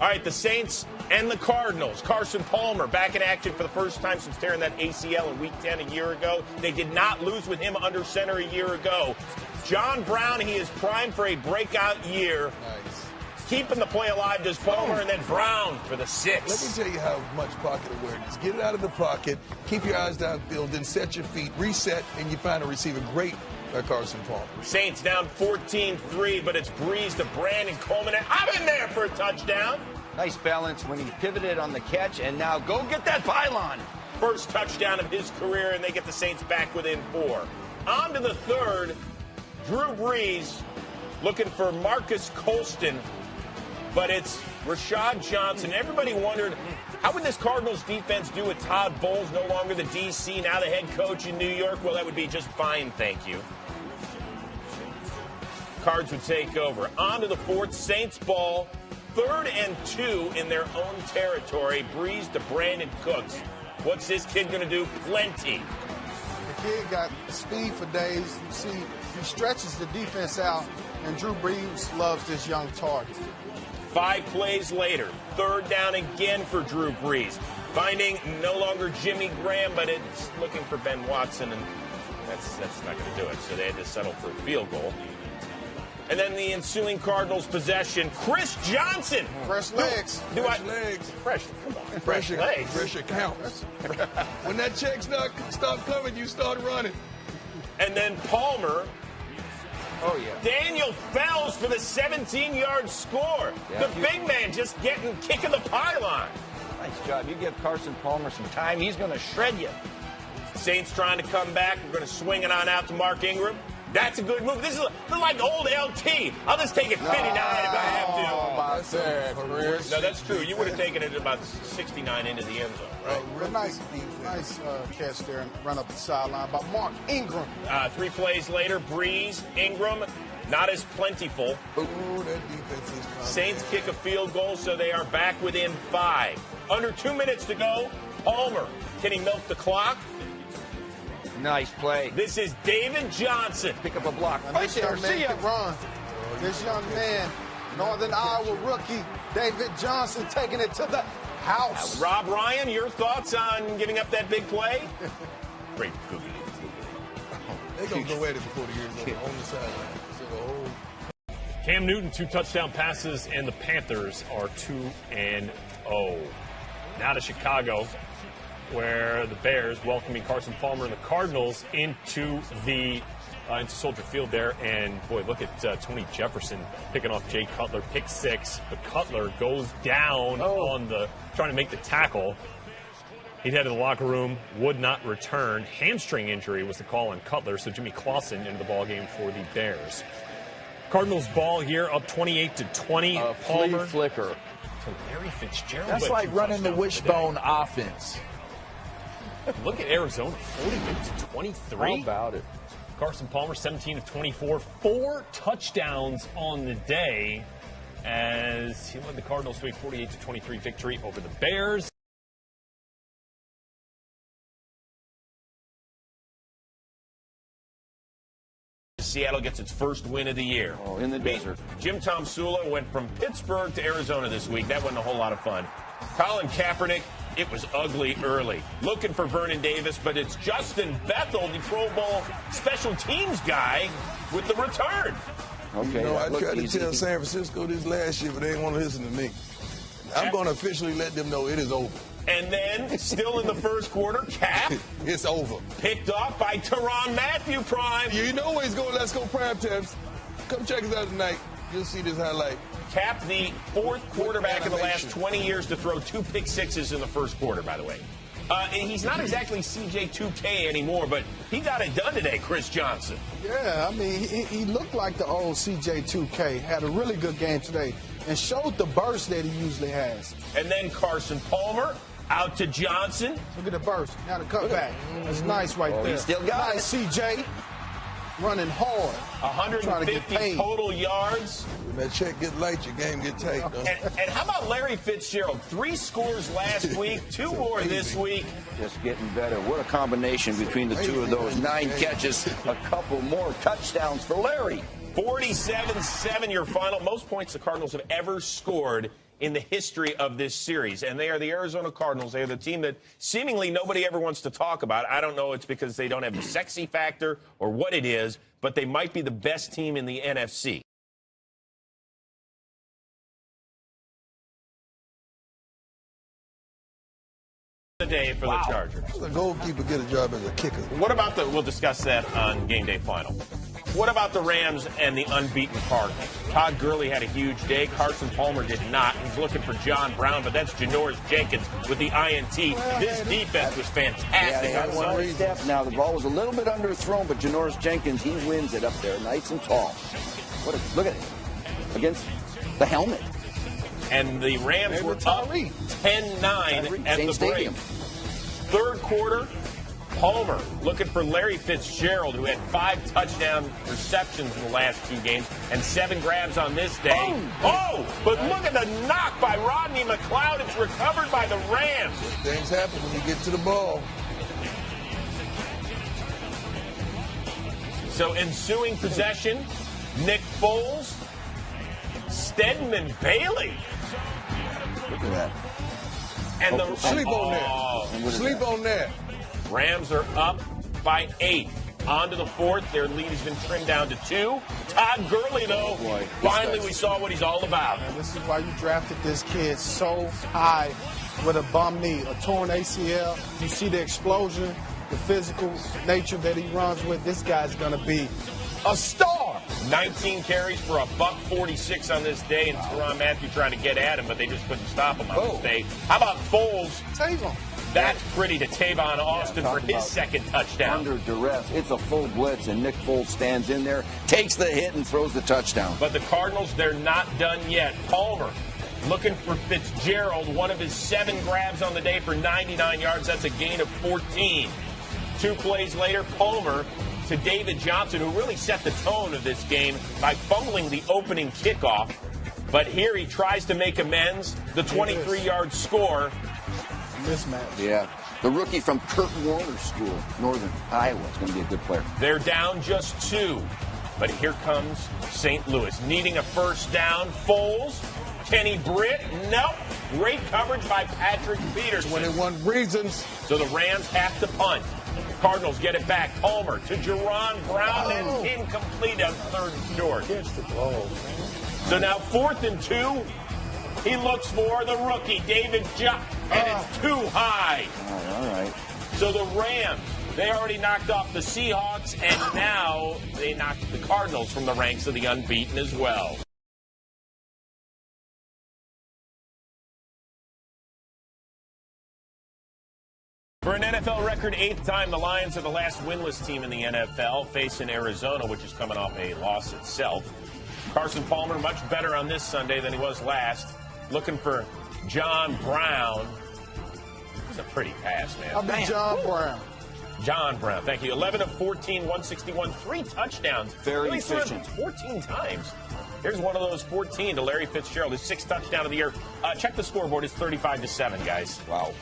All right, the Saints and the Cardinals. Carson Palmer back in action for the first time since tearing that ACL in Week 10 a year ago. They did not lose with him under center a year ago. John Brown, he is primed for a breakout year. Nice. Keeping the play alive does Palmer, and then Brown for the 6. Let me tell you how much pocket awareness. Get it out of the pocket, keep your eyes downfield, then set your feet, reset, and you find a receiver. Great by Carson Palmer. Saints down 14-3, but it's Breeze to Brandon Coleman. I'm in there for a touchdown. Nice balance when he pivoted on the catch, and now go get that pylon. First touchdown of his career, and they get the Saints back within 4. On to the third. Drew Brees looking for Marcus Colston, but it's Rashad Johnson. Everybody wondered, how would this Cardinals defense do with Todd Bowles no longer the DC, now the head coach in New York? Well, that would be just fine, thank you. Cards would take over. On to the fourth. Saints ball. 3rd and 2 in their own territory. Breeze to Brandon Cooks. What's this kid going to do? Plenty. The kid got speed for days. You see, he stretches the defense out, and Drew Brees loves this young target. 5 plays later, 3rd down again for Drew Brees. Finding no longer Jimmy Graham, but it's looking for Ben Watson, and that's not going to do it. So they had to settle for a field goal. And then the ensuing Cardinals possession, Chris Johnson. Fresh legs. Fresh legs. Fresh, come on. Fresh legs. Fresh accounts. When that check stop coming, you start running. And then Palmer. Oh, yeah. Daniel Fells for the 17-yard score. Yeah, the big man just kicking the pylon. Nice job. You give Carson Palmer some time, he's going to shred you. Saints trying to come back. We're going to swing it on out to Mark Ingram. That's a good move. This is like old LT. I'll just take it 59 if I have to. No, that's true. You would have taken it about 69 into the end zone, right? Nice catch there and run up the sideline by Mark Ingram. 3 plays later, Breeze, Ingram, not as plentiful. Ooh, that defense is coming. Saints kick a field goal, so they are back within 5. Under 2 minutes to go. Palmer, can he milk the clock? Nice play. This is David Johnson. Pick up a block. And Right this there. young man can run. This young man, Northern Iowa rookie, David Johnson, taking it to the house. Rob Ryan, your thoughts on giving up that big play? Great googly. They're going to go at it before the year's over on the sideline. Cam Newton, 2 touchdown passes, and the Panthers are 2-0. Now to Chicago, where the Bears welcoming Carson Palmer and the Cardinals into Soldier Field there. And, boy, look at Tony Jefferson picking off Jay Cutler. Pick 6, but Cutler goes down trying to make the tackle. He'd head to the locker room, would not return. Hamstring injury was the call on Cutler, so Jimmy Clausen into the ballgame for the Bears. Cardinals ball here up 28-20. Palmer. Flicker. To Larry Fitzgerald. That's like running the wishbone offense. Look at Arizona, 48-23. How about it? Carson Palmer, 17 of 24, 4 touchdowns on the day as he led the Cardinals to a 48-23 victory over the Bears. Seattle gets its first win of the year. Oh, in the desert. Jim Tomsula went from Pittsburgh to Arizona this week. That wasn't a whole lot of fun. Colin Kaepernick, it was ugly early. Looking for Vernon Davis, but it's Justin Bethel, the Pro Bowl special teams guy, with the return. Okay. I tried to tell San Francisco this last year, but they didn't want to listen to me. I'm going to officially let them know it is over. And then, still in the first quarter, Cap. It's over. Picked off by Tyrann Mathieu Prime. You know where he's going. Let's go prime times. Come check us out tonight. You'll see this highlight. Cap, the 4th quarterback in the last 20 years to throw 2 pick sixes in the first quarter, by the way. He's not exactly CJ2K anymore, but he got it done today, Chris Johnson. Yeah, I mean, he looked like the old CJ2K. Had a really good game today and showed the burst that he usually has. And then Carson Palmer out to Johnson. Look at the burst. Now the cutback. That's nice right there. He still got nice CJ. Running hard. 150 total yards. When that check get light, your game get tight. And how about Larry Fitzgerald? 3 scores last week, 2 more this week. Just getting better. What a combination between the two of those. 9 catches, a couple more touchdowns for Larry. 47-7 your final. Most points the Cardinals have ever scored in the history of this series. And they are the Arizona Cardinals. They are the team that seemingly nobody ever wants to talk about. I don't know it's because they don't have the sexy factor or what it is, but they might be the best team in the NFC. Day for the Chargers. The goalkeeper get a job as a kicker. What about we'll discuss that on game day final. What about the Rams and the unbeaten Cardinals? Todd Gurley had a huge day. Carson Palmer did not. He's looking for John Brown, but that's Janoris Jenkins with the INT. This defense was fantastic. Yeah, they had one step. Now, the ball was a little bit underthrown, but Janoris Jenkins, he wins it up there, nice and tall. Look at it. Against the helmet. And the Rams were up 10-9 at the break. Third quarter, Palmer looking for Larry Fitzgerald, who had 5 touchdown receptions in the last 2 games and 7 grabs on this day. But look at the knock by Rodney McLeod. It's recovered by the Rams. Things happen when you get to the ball. So ensuing possession, Nick Foles, Stedman Bailey. Look at that. And the sleep on that. Sleep on that. Rams are up by 8. On to the fourth. Their lead has been trimmed down to 2. Todd Gurley, though, finally we saw what he's all about. And this is why you drafted this kid so high with a bum knee, a torn ACL. You see the explosion, the physical nature that he runs with. This guy's going to be a star. 19 carries for a $146 on this day, and Tyrann Mathieu trying to get at him, but they just couldn't stop him on this day. How about Foles? Tavon. That's pretty to Tavon Austin for his second touchdown. Under duress. It's a full blitz, and Nick Foles stands in there, takes the hit, and throws the touchdown. But the Cardinals, they're not done yet. Palmer looking for Fitzgerald, one of his 7 grabs on the day for 99 yards. That's a gain of 14. 2 plays later, Palmer to David Johnson, who really set the tone of this game by fumbling the opening kickoff. But here he tries to make amends. The 23-yard score. Mismatch. Yeah. The rookie from Kurt Warner School, Northern Iowa, is going to be a good player. They're down just 2. But here comes St. Louis, needing a first down. Foles, Kenny Britt, nope. Great coverage by Patrick Peterson. 21 reasons. So the Rams have to punt. Cardinals get it back. Palmer to Jerron Brown and incomplete on 3rd and short. So now 4th and 2. He looks for the rookie, David Johnson, and it's too high. All right. So the Rams, they already knocked off the Seahawks, and now they knocked the Cardinals from the ranks of the unbeaten as well. For an NFL record 8th time, the Lions are the last winless team in the NFL, facing Arizona, which is coming off a loss itself. Carson Palmer much better on this Sunday than he was last. Looking for John Brown. It's a pretty pass, man. I'll be John Brown. John Brown, thank you. 11 of 14, 161, 3 touchdowns. Very efficient. 14 times. Here's one of those 14 to Larry Fitzgerald, his 6th touchdown of the year. Check the scoreboard. It's 35-7, guys. Wow.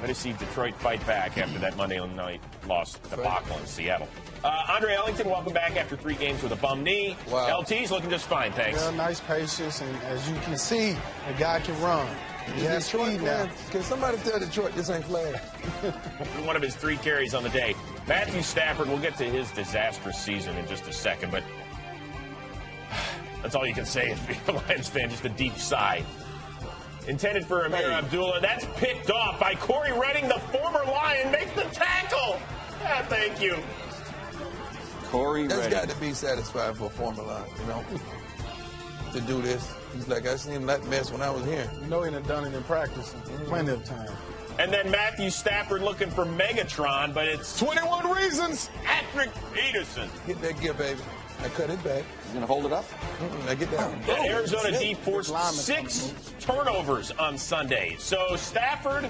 I just see Detroit fight back after that Monday night loss debacle in Seattle. Andre Ellington, welcome back after 3 games with a bum knee. Wow. LT's looking just fine, thanks. Yeah, nice patience, and as you can see, the guy can run. He has speed now. Can somebody tell Detroit this ain't flag? One of his 3 carries on the day. Matthew Stafford, we'll get to his disastrous season in just a second, but that's all you can say if you're a Lions fan, just a deep sigh. Intended for Amir Abdullah. That's picked off by Corey Redding, the former Lion. Make the tackle. Thank you. Corey That's Redding. got to be satisfying for a former line, you know, to do this. He's like, I seen that mess when I was here. You know he done done it in practice plenty of time. And then Matthew Stafford looking for Megatron, but it's 21 reasons. Patrick Peterson. Get that gear, baby. I cut it back. He's going to hold it up? I get down. And Arizona D forced 6 turnovers on Sunday. So Stafford,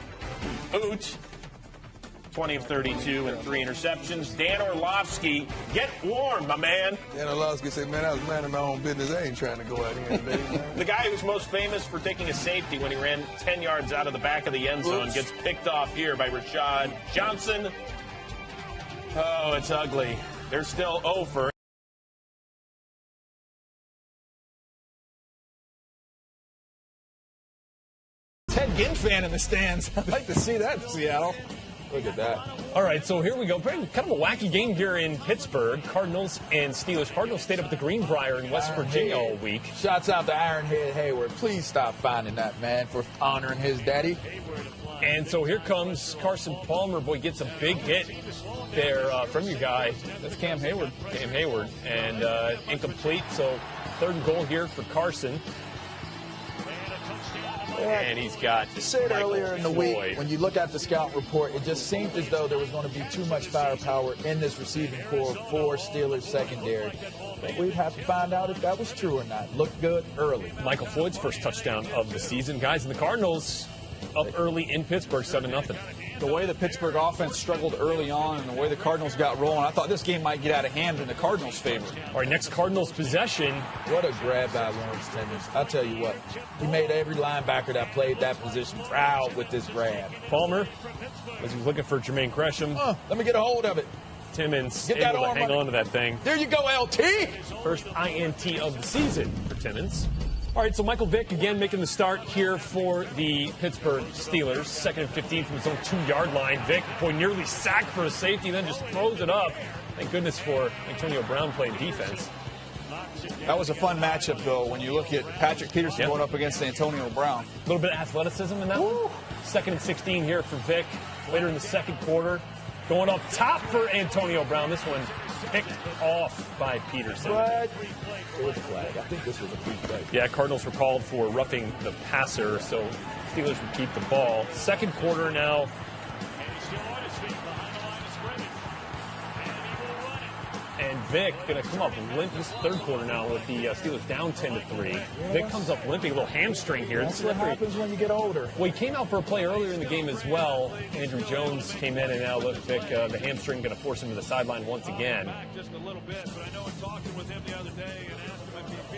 20 of 32 and 3 interceptions. Dan Orlovsky, get warm, my man. Dan Orlovsky said, man, I was minding my own business. I ain't trying to go out here today. The guy who's most famous for taking a safety when he ran 10 yards out of the back of the end zone gets picked off here by Rashad Johnson. Oh, it's ugly. They're still 0 for Ted Ginn fan in the stands. I'd like to see that in Seattle. Look at that. All right, so here we go. Kind of a wacky game here in Pittsburgh. Cardinals and Steelers. Cardinals stayed up at the Greenbrier in West Virginia all week. Shouts out to Ironhead Hayward. Please stop finding that man for honoring his daddy. And so here comes Carson Palmer. Boy, gets a big hit there from your guy. That's Cam Hayward. Cam Hayward. And incomplete. So 3rd and goal here for Carson. And he's got I said Michael earlier in the Floyd. week, when you look at the scout report, it just seemed as though there was going to be too much firepower in this receiving core for Steelers secondary. But we'd have to find out if that was true or not. Looked good early. Michael Floyd's first touchdown of the season. Guys, and the Cardinals up early in Pittsburgh, 7-0. The way the Pittsburgh offense struggled early on and the way the Cardinals got rolling, I thought this game might get out of hand in the Cardinals' favor. All right, next Cardinals possession. What a grab by Lawrence Timmons. I'll tell you what, he made every linebacker that played that position proud with this grab. Palmer, as he's looking for Jermaine Gresham. Let me get a hold of it. Timmons Get that able to arm hang on on to that thing. There you go, LT. First INT of the season for Timmons. All right, so Michael Vick again making the start here for the Pittsburgh Steelers. 2nd and 15 from his own 2-yard line. Vick, boy, nearly sacked for a safety, then just throws it up. Thank goodness for Antonio Brown playing defense. That was a fun matchup, though, when you look at Patrick Peterson going up against Antonio Brown. A little bit of athleticism in that one. 2nd and 16 here for Vick. Later in the 2nd quarter. Going up top for Antonio Brown. This one picked off by Peterson. But it was a flag. I think this was a free play. Yeah, Cardinals were called for roughing the passer, so Steelers would keep the ball. 2nd quarter now. And Vick going to come up limp. This 3rd quarter now with the Steelers down 10-3. Vick comes up limping, a little hamstring here. That's what happens when you get older. Well, he came out for a play earlier in the game as well. Andrew Jones came in, and now look, Vick, the hamstring going to force him to the sideline once again.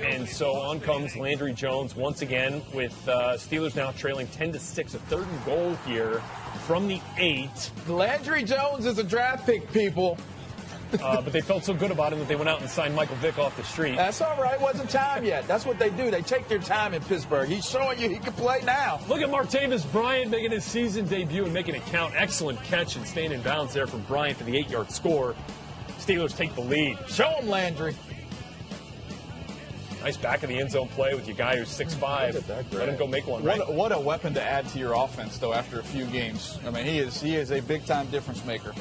And so on comes Landry Jones once again with Steelers now trailing 10-6. A 3rd and goal here from the 8. Landry Jones is a draft pick, people. But they felt so good about him that they went out and signed Michael Vick off the street. That's all right. It wasn't time yet. That's what they do. They take their time in Pittsburgh. He's showing you he can play now. Look at Martavis Bryant making his season debut and making it count. Excellent catch and staying in bounds there from Bryant for the 8-yard score. Steelers take the lead. Show him, Landry. Nice back of the end zone play with your guy who's 6'5". Let him go make one. Right? What a weapon to add to your offense, though, after a few games. I mean, he is a big-time difference maker.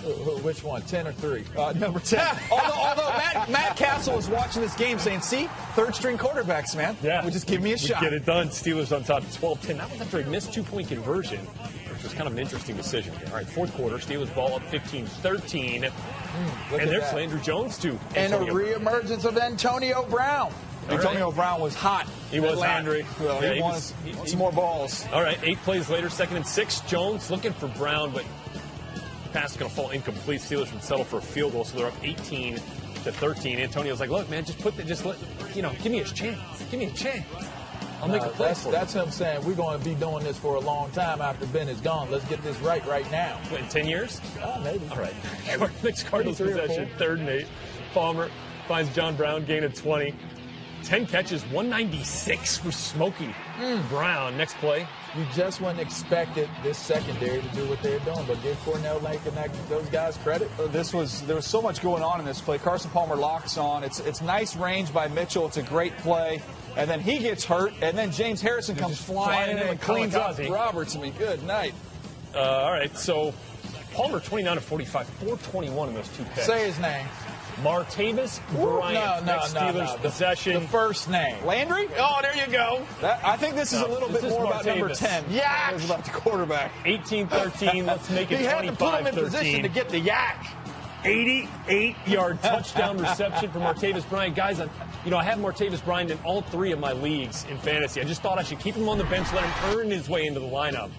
Which one, 10 or 3? Number 10. although Matt Castle is watching this game saying, see, 3rd-string quarterbacks, man. Yeah. Would just give me a shot. Get it done. Steelers on top 12-10. That was after a missed 2-point conversion, which was kind of an interesting decision. All right, 4th quarter, Steelers ball up 15-13. And there's Landry Jones, too. And a reemergence of Antonio Brown. Antonio Brown was hot. He was Landry. hot. Well, Yeah, he wants some more balls. All right, 8 plays later, 2nd and 6. Jones looking for Brown, but pass is going to fall incomplete. Steelers would settle for a field goal, so they're up 18-13. Antonio's like, look, man, give me a chance. Give me a chance. I'll make a play for you. That's him saying we're going to be doing this for a long time after Ben is gone. Let's get this right now. In 10 years? Maybe. All right. Next Cardinals 3 or 4. possession, 3rd and 8. Palmer finds John Brown, gain of 20. 10 catches, 196 for Smokey Brown. Next play. You just wouldn't expect this secondary to do what they're doing, but give Cornell Lake and those guys credit. There was so much going on in this play. Carson Palmer locks on. It's nice range by Mitchell. It's a great play. And then he gets hurt, and then James Harrison comes flying in and cleans up Roberts. Good night. All right, so Palmer 29-45, 421 in those 2 picks. Say his name. Martavis Bryant. Next Steelers possession. The first name. Landry? Oh, there you go. I think this is a little bit more about number 10. Yak. It's about the quarterback. 18-13. Let's make it 25-13. He had to put him in position to get the yak. 88-yard touchdown reception for Martavis Bryant. Guys, I have Martavis Bryant in all 3 of my leagues in fantasy. I just thought I should keep him on the bench, let him earn his way into the lineup.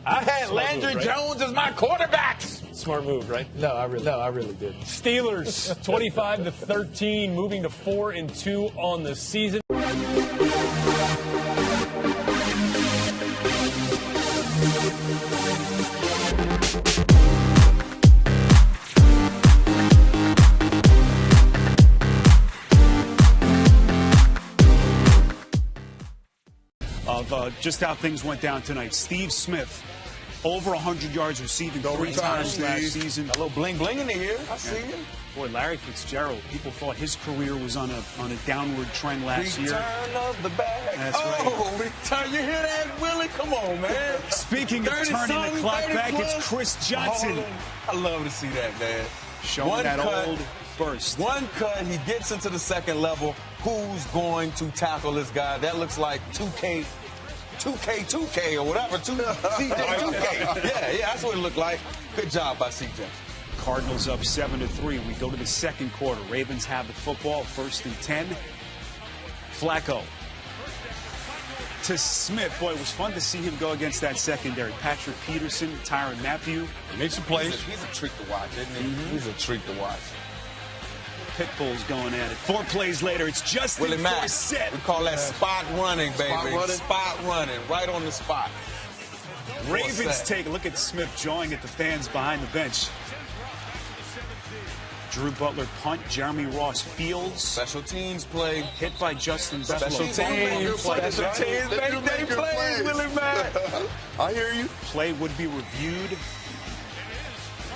I had Landry Jones as my quarterback. Smart move, right? No, I really did. Steelers 25-13, moving to 4-2 on the season. just how things went down tonight. Steve Smith, over 100 yards receiving 3 times last season. A little bling in the ear. I see you. Boy, Larry Fitzgerald, people thought his career was on a downward trend last year. Return of the bag. That's right. Return. You hear that, Willie? Come on, man. Speaking of turning the clock back, plus. it's Chris Johnson. I love to see that, man. Showing that old burst. One cut, he gets into the second level. Who's going to tackle this guy? That looks like 2K or whatever. CJ 2K. Yeah, that's what it looked like. Good job by CJ. Cardinals up 7-3. We go to the second quarter. Ravens have the football, 1st and 10. Flacco to Smith. Boy, it was fun to see him go against that secondary. Patrick Peterson, Tyrann Mathieu. He made some plays. He's a treat to watch, isn't he? Mm-hmm. He's a treat to watch. Pitbull's going at it. 4 plays later, it's Justin Forsett. We call that spot running, baby. Spot running, right on the spot. Ravens take a look at Smith jawing at the fans behind the bench. Drew Butler punt, Jeremy Ross fields. Special teams play. Hit by Justin Special teams. Special teams. They play, Willie Mack. I hear you. Play would be reviewed.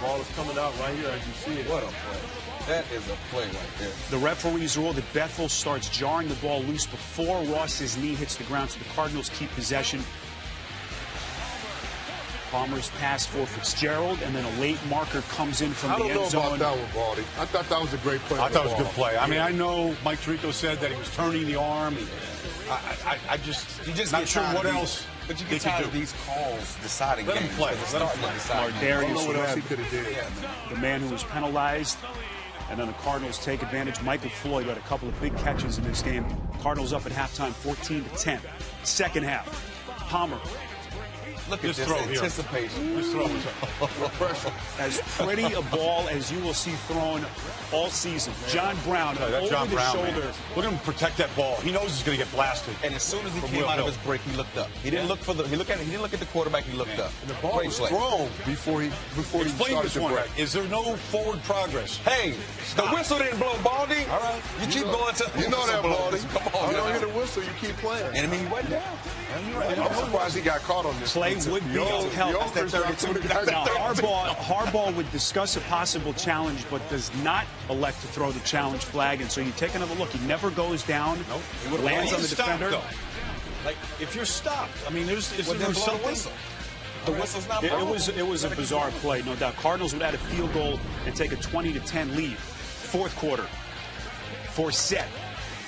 Ball is coming out right here as you see it. What a play. That is a play right there. The referees rule that Bethel starts jarring the ball loose before Ross's knee hits the ground, so the Cardinals keep possession. Palmer's pass for Fitzgerald, and then a late marker comes in from the end zone. I don't know about that one, Baldy. I thought that was a great play. I thought it was a good play. I mean, I know Mike Tirico said that he was turning the arm. I just not sure what else. But you get tired of these calls deciding games. Let him play. The man who was penalized. And then the Cardinals take advantage. Michael Floyd had a couple of big catches in this game. Cardinals up at halftime, 14-10. Second half, Palmer. Look at this anticipation. This throw was as pretty a ball as you will see thrown all season. John Brown over John the Brown, shoulder. Man. Look at him protect that ball. He knows he's going to get blasted. And as soon as he came out of his break, he looked up. He didn't look for the. He didn't look at the quarterback. He looked up. And the ball was thrown before he started to break. Is there no forward progress? Hey, the whistle didn't blow, Baldy. All right, you keep going to. You know that, Baldy. Come on, you don't hear the whistle. You keep playing. And I mean, he went down. I'm surprised he got caught on this. Play would be held. Now, Harbaugh would discuss a possible challenge, but does not elect to throw the challenge flag. And so you take another look. He never goes down. Nope. Lands on the defender. Like, if you're stopped, I mean, there's something. The whistle's not It was a bizarre play, no doubt. Cardinals would add a field goal and take a 20-10 lead. Fourth quarter. Forsett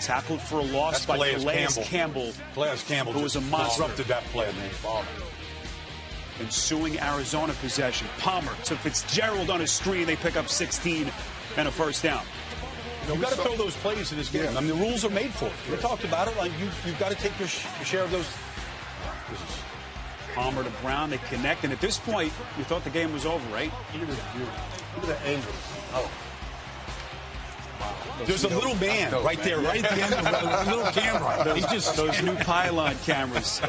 tackled for a loss by Calais Campbell. Calais Campbell, who was a monster. Disrupted that play, man. Ensuing Arizona possession. Palmer to Fitzgerald on a screen. They pick up 16 and a first down. You've got to throw those plays in this game. I mean, the rules are made for it. We talked about it. Like you've got to take your share of those. Palmer to Brown. They connect. And at this point, you thought the game was over, right? Look at the angle. Oh. Wow. There's a little man right there, right at the end of the little camera. He's just those new pylon cameras.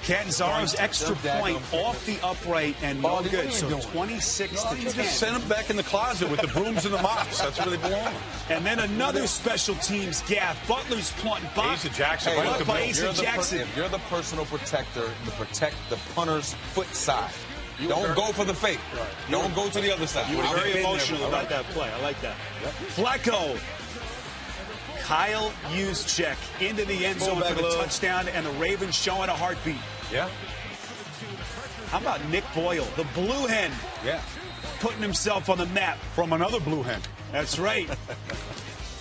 Catanzaro's extra point off the upright and no good. So 26-10. You just send them back in the closet with the brooms and the mops. That's where they belong. And then another special teams gaffe. Butler's punt. Asa Jackson. Blocked by Asa Jackson. If you're the personal protector, you protect the punter's foot side. Don't go for the fake. Right. Don't go to the other side. You were very emotional about that play. I like that. Yep. Flacco. Kyle Juszczyk into the end zone for the touchdown, and the Ravens showing a heartbeat. Yeah. How about Nick Boyle, the blue hen? Yeah. Putting himself on the map. From another blue hen. That's right.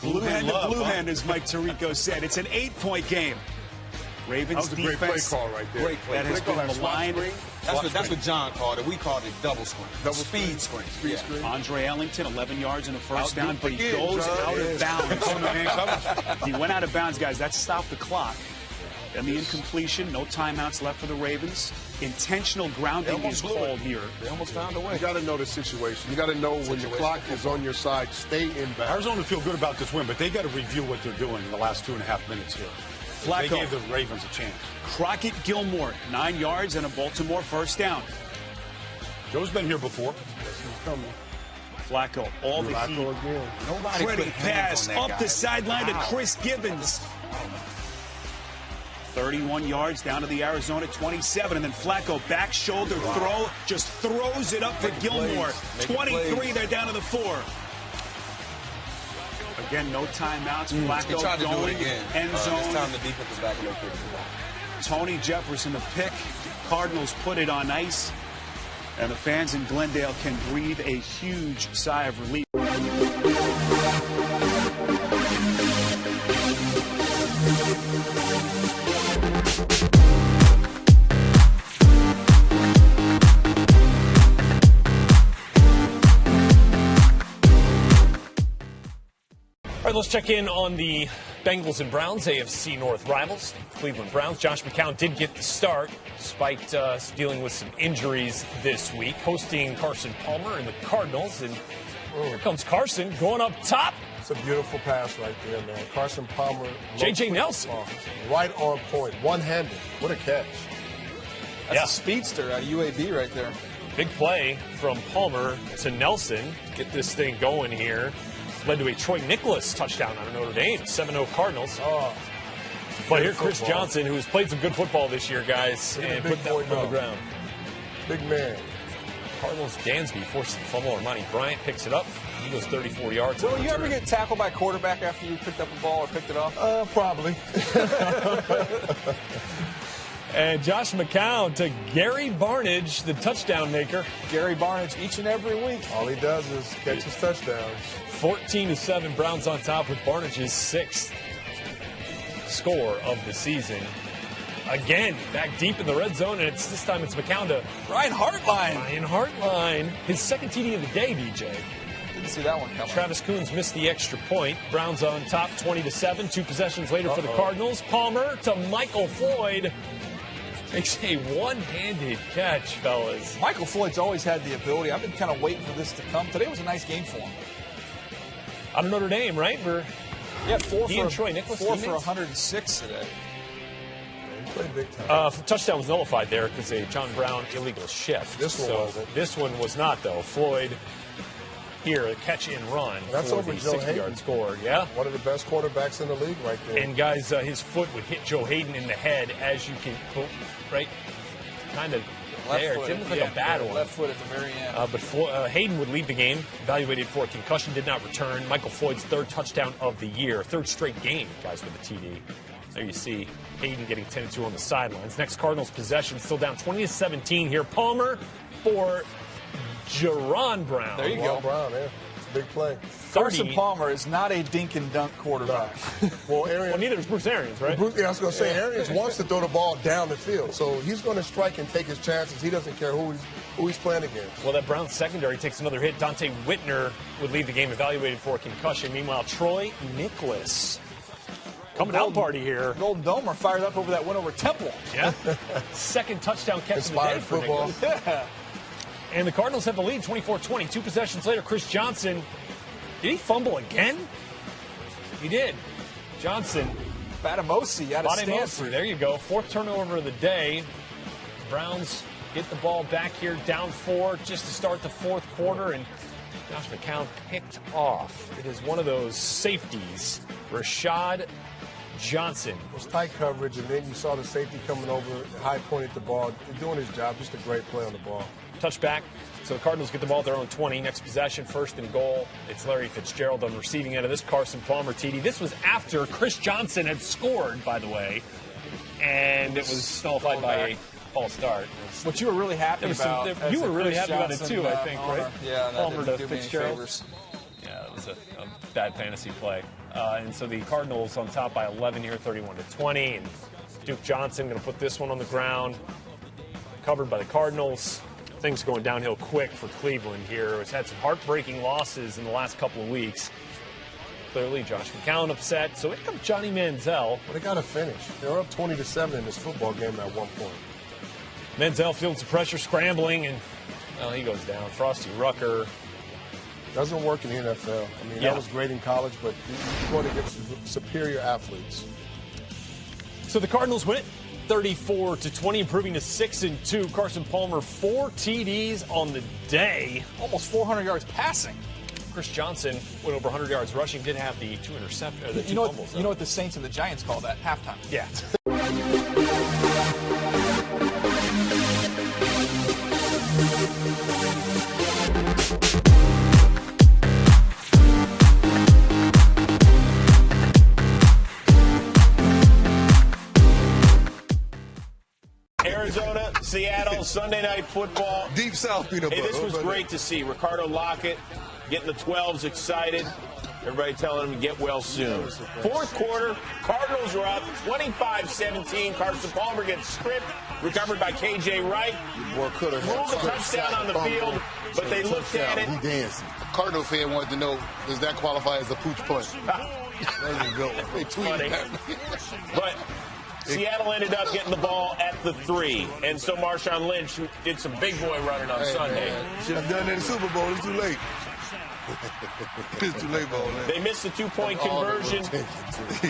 Blue hen to blue hen, as Mike Tirico said. It's an 8-point game. Ravens that was a defense. Great play call right there. Great play. That has been maligned. That's what John called it. We called it double screen. Speed screen. Andre Ellington, 11 yards and a first down, but he goes out of bounds. He went out of bounds, guys. That stopped the clock. And the incompletion, no timeouts left for the Ravens. Intentional grounding is called here. They almost found a way. You got to know the situation. You got to know when the clock is on your side, stay in bounds. Arizona feel good about this win, but they got to review what they're doing in the last 2.5 minutes here. Flacco. They gave the Ravens a chance. Crockett Gilmore, 9 yards and a Baltimore first down. Joe's been here before. Flacco, all the heat. Nobody pretty pass up the sideline to Chris Gibbons. 31 yards down to the Arizona 27, and then Flacco back shoulder throw, just throws it up for Gilmore. 23, they're down to the 4. Again, no timeouts. Flacco going end zone. This time the defensive back located the ball. Tony Jefferson, the pick. Cardinals put it on ice, and the fans in Glendale can breathe a huge sigh of relief. All right, let's check in on the Bengals and Browns, AFC North rivals. Cleveland Browns. Josh McCown did get the start despite dealing with some injuries this week, hosting Carson Palmer and the Cardinals. And here comes Carson going up top. It's a beautiful pass right there, man. Carson Palmer. J.J. Nelson. Right on point. One-handed. What a catch. That's a speedster out of UAB right there. Big play from Palmer to Nelson. Get this thing going here. Led to a Troy Nicholas touchdown on Notre Dame. 7-0 Cardinals. But here Chris Johnson, who has played some good football this year, guys, and put that one on the ground. Big man. Cardinals Dansby forces the fumble. Armani Bryant picks it up. He goes 34 yards. Will you ever get tackled by a quarterback after you picked up a ball or picked it off? Probably. And Josh McCown to Gary Barnidge, the touchdown maker. Gary Barnidge each and every week. All he does is catch his touchdowns. 14-7, Browns on top with Barnidge's 6th score of the season. Again, back deep in the red zone, and this time it's McCown to Ryan Hartline. Ryan Hartline. His second TD of the day, DJ. Didn't see that one coming. Travis Coons missed the extra point. Browns on top 20-7. 2 possessions later for the Cardinals. Palmer to Michael Floyd. Makes a one-handed catch, fellas. Michael Floyd's always had the ability. I've been kind of waiting for this to come. Today was a nice game for him. Out of Notre Dame, right? He and Troy Nicholas 4 for 106 today. He played big time. Touchdown was nullified there because a John Brown illegal shift. This one wasn't. This one was not, though. Floyd here, a catch and run. That's over the Joe 60-yard Hayden. score. Yeah. One of the best quarterbacks in the league right there. And, guys, his foot would hit Joe Hayden in the head as you can, right? Kind of there. It didn't look like a bad one. Left foot at the very end. But Hayden would lead the game, evaluated for a concussion, did not return. Michael Floyd's 3rd touchdown of the year, 3rd straight game, guys, with the TD. There you see Hayden getting 10-2 on the sidelines. Next Cardinals possession, still down 20-17 here. Palmer for Jaron Brown. There you go. Brown, yeah. Big play. Carson Palmer is not a dink and dunk quarterback. Well, Arians, neither is Bruce Arians, right? I was going to say, Arians wants to throw the ball down the field, so he's going to strike and take his chances. He doesn't care who he's playing against. Well, that Browns secondary takes another hit. Dante Whitner would lead the game, evaluated for a concussion. Meanwhile, Troy Nicholas. Coming out party here. Golden Domer fired up over that win over Temple. Yeah. 2nd touchdown catch Inspired of the day for football. Nicholas. Yeah. And the Cardinals have the lead 24-20. 2 possessions later, Chris Johnson. Did he fumble again? He did. Johnson. Batamosi out of Stanford. There you go. 4th turnover of the day. Browns get the ball back here, down 4 just to start the 4th quarter. And Josh McCown picked off. It is one of those safeties. Rashad Johnson. It was tight coverage, and then you saw the safety coming over, high pointed the ball, doing his job. Just a great play on the ball. Touchback. So the Cardinals get the ball at their own 20. Next possession, 1st and goal. It's Larry Fitzgerald on the receiving end of this Carson Palmer TD. This was after Chris Johnson had scored, by the way, and it was nullified by a false start. What you were really happy about. You were really happy about it too, I think, right? Yeah, Palmer didn't to do me any Fitzgerald. favors. Yeah, that was a bad fantasy play. And so the Cardinals on top by 11 here, 31-20. And Duke Johnson going to put this one on the ground. Covered by the Cardinals. Things going downhill quick for Cleveland here. It's had some heartbreaking losses in the last couple of weeks. Clearly, Josh McCown upset. So here comes Johnny Manziel. Well, they got to finish. They were up 20-7 in this football game at one point. Manziel feels the pressure, scrambling, and well, he goes down. Frosty Rucker. Doesn't work in the NFL. I mean, that was great in college, but you're going against superior athletes. So the Cardinals win it 34-20, improving to 6-2. Carson Palmer, 4 TDs on the day. Almost 400 yards passing. Chris Johnson went over 100 yards rushing, did have the 2 interceptions. You know what the Saints and the Giants call that? Halftime. Yeah. Arizona, Seattle, Sunday Night Football. Deep South peanut butter. Hey, this was great to see. Ricardo Lockett getting the 12s excited. Everybody telling him to get well soon. Fourth quarter, Cardinals are up 25-17. Carson Palmer gets stripped, recovered by K.J. Wright. Boy, could have Ruled a touchdown on the field, but they looked at it. He dancing. A Cardinal fan wanted to know, does that qualify as a pooch punt? There you go. They tweeted at me. But Seattle ended up getting the ball at the 3. And so Marshawn Lynch, who did some big boy running on Sunday. Should have done that in the Super Bowl. It's too late. It's too late, ball, man. They missed the 2-point conversion,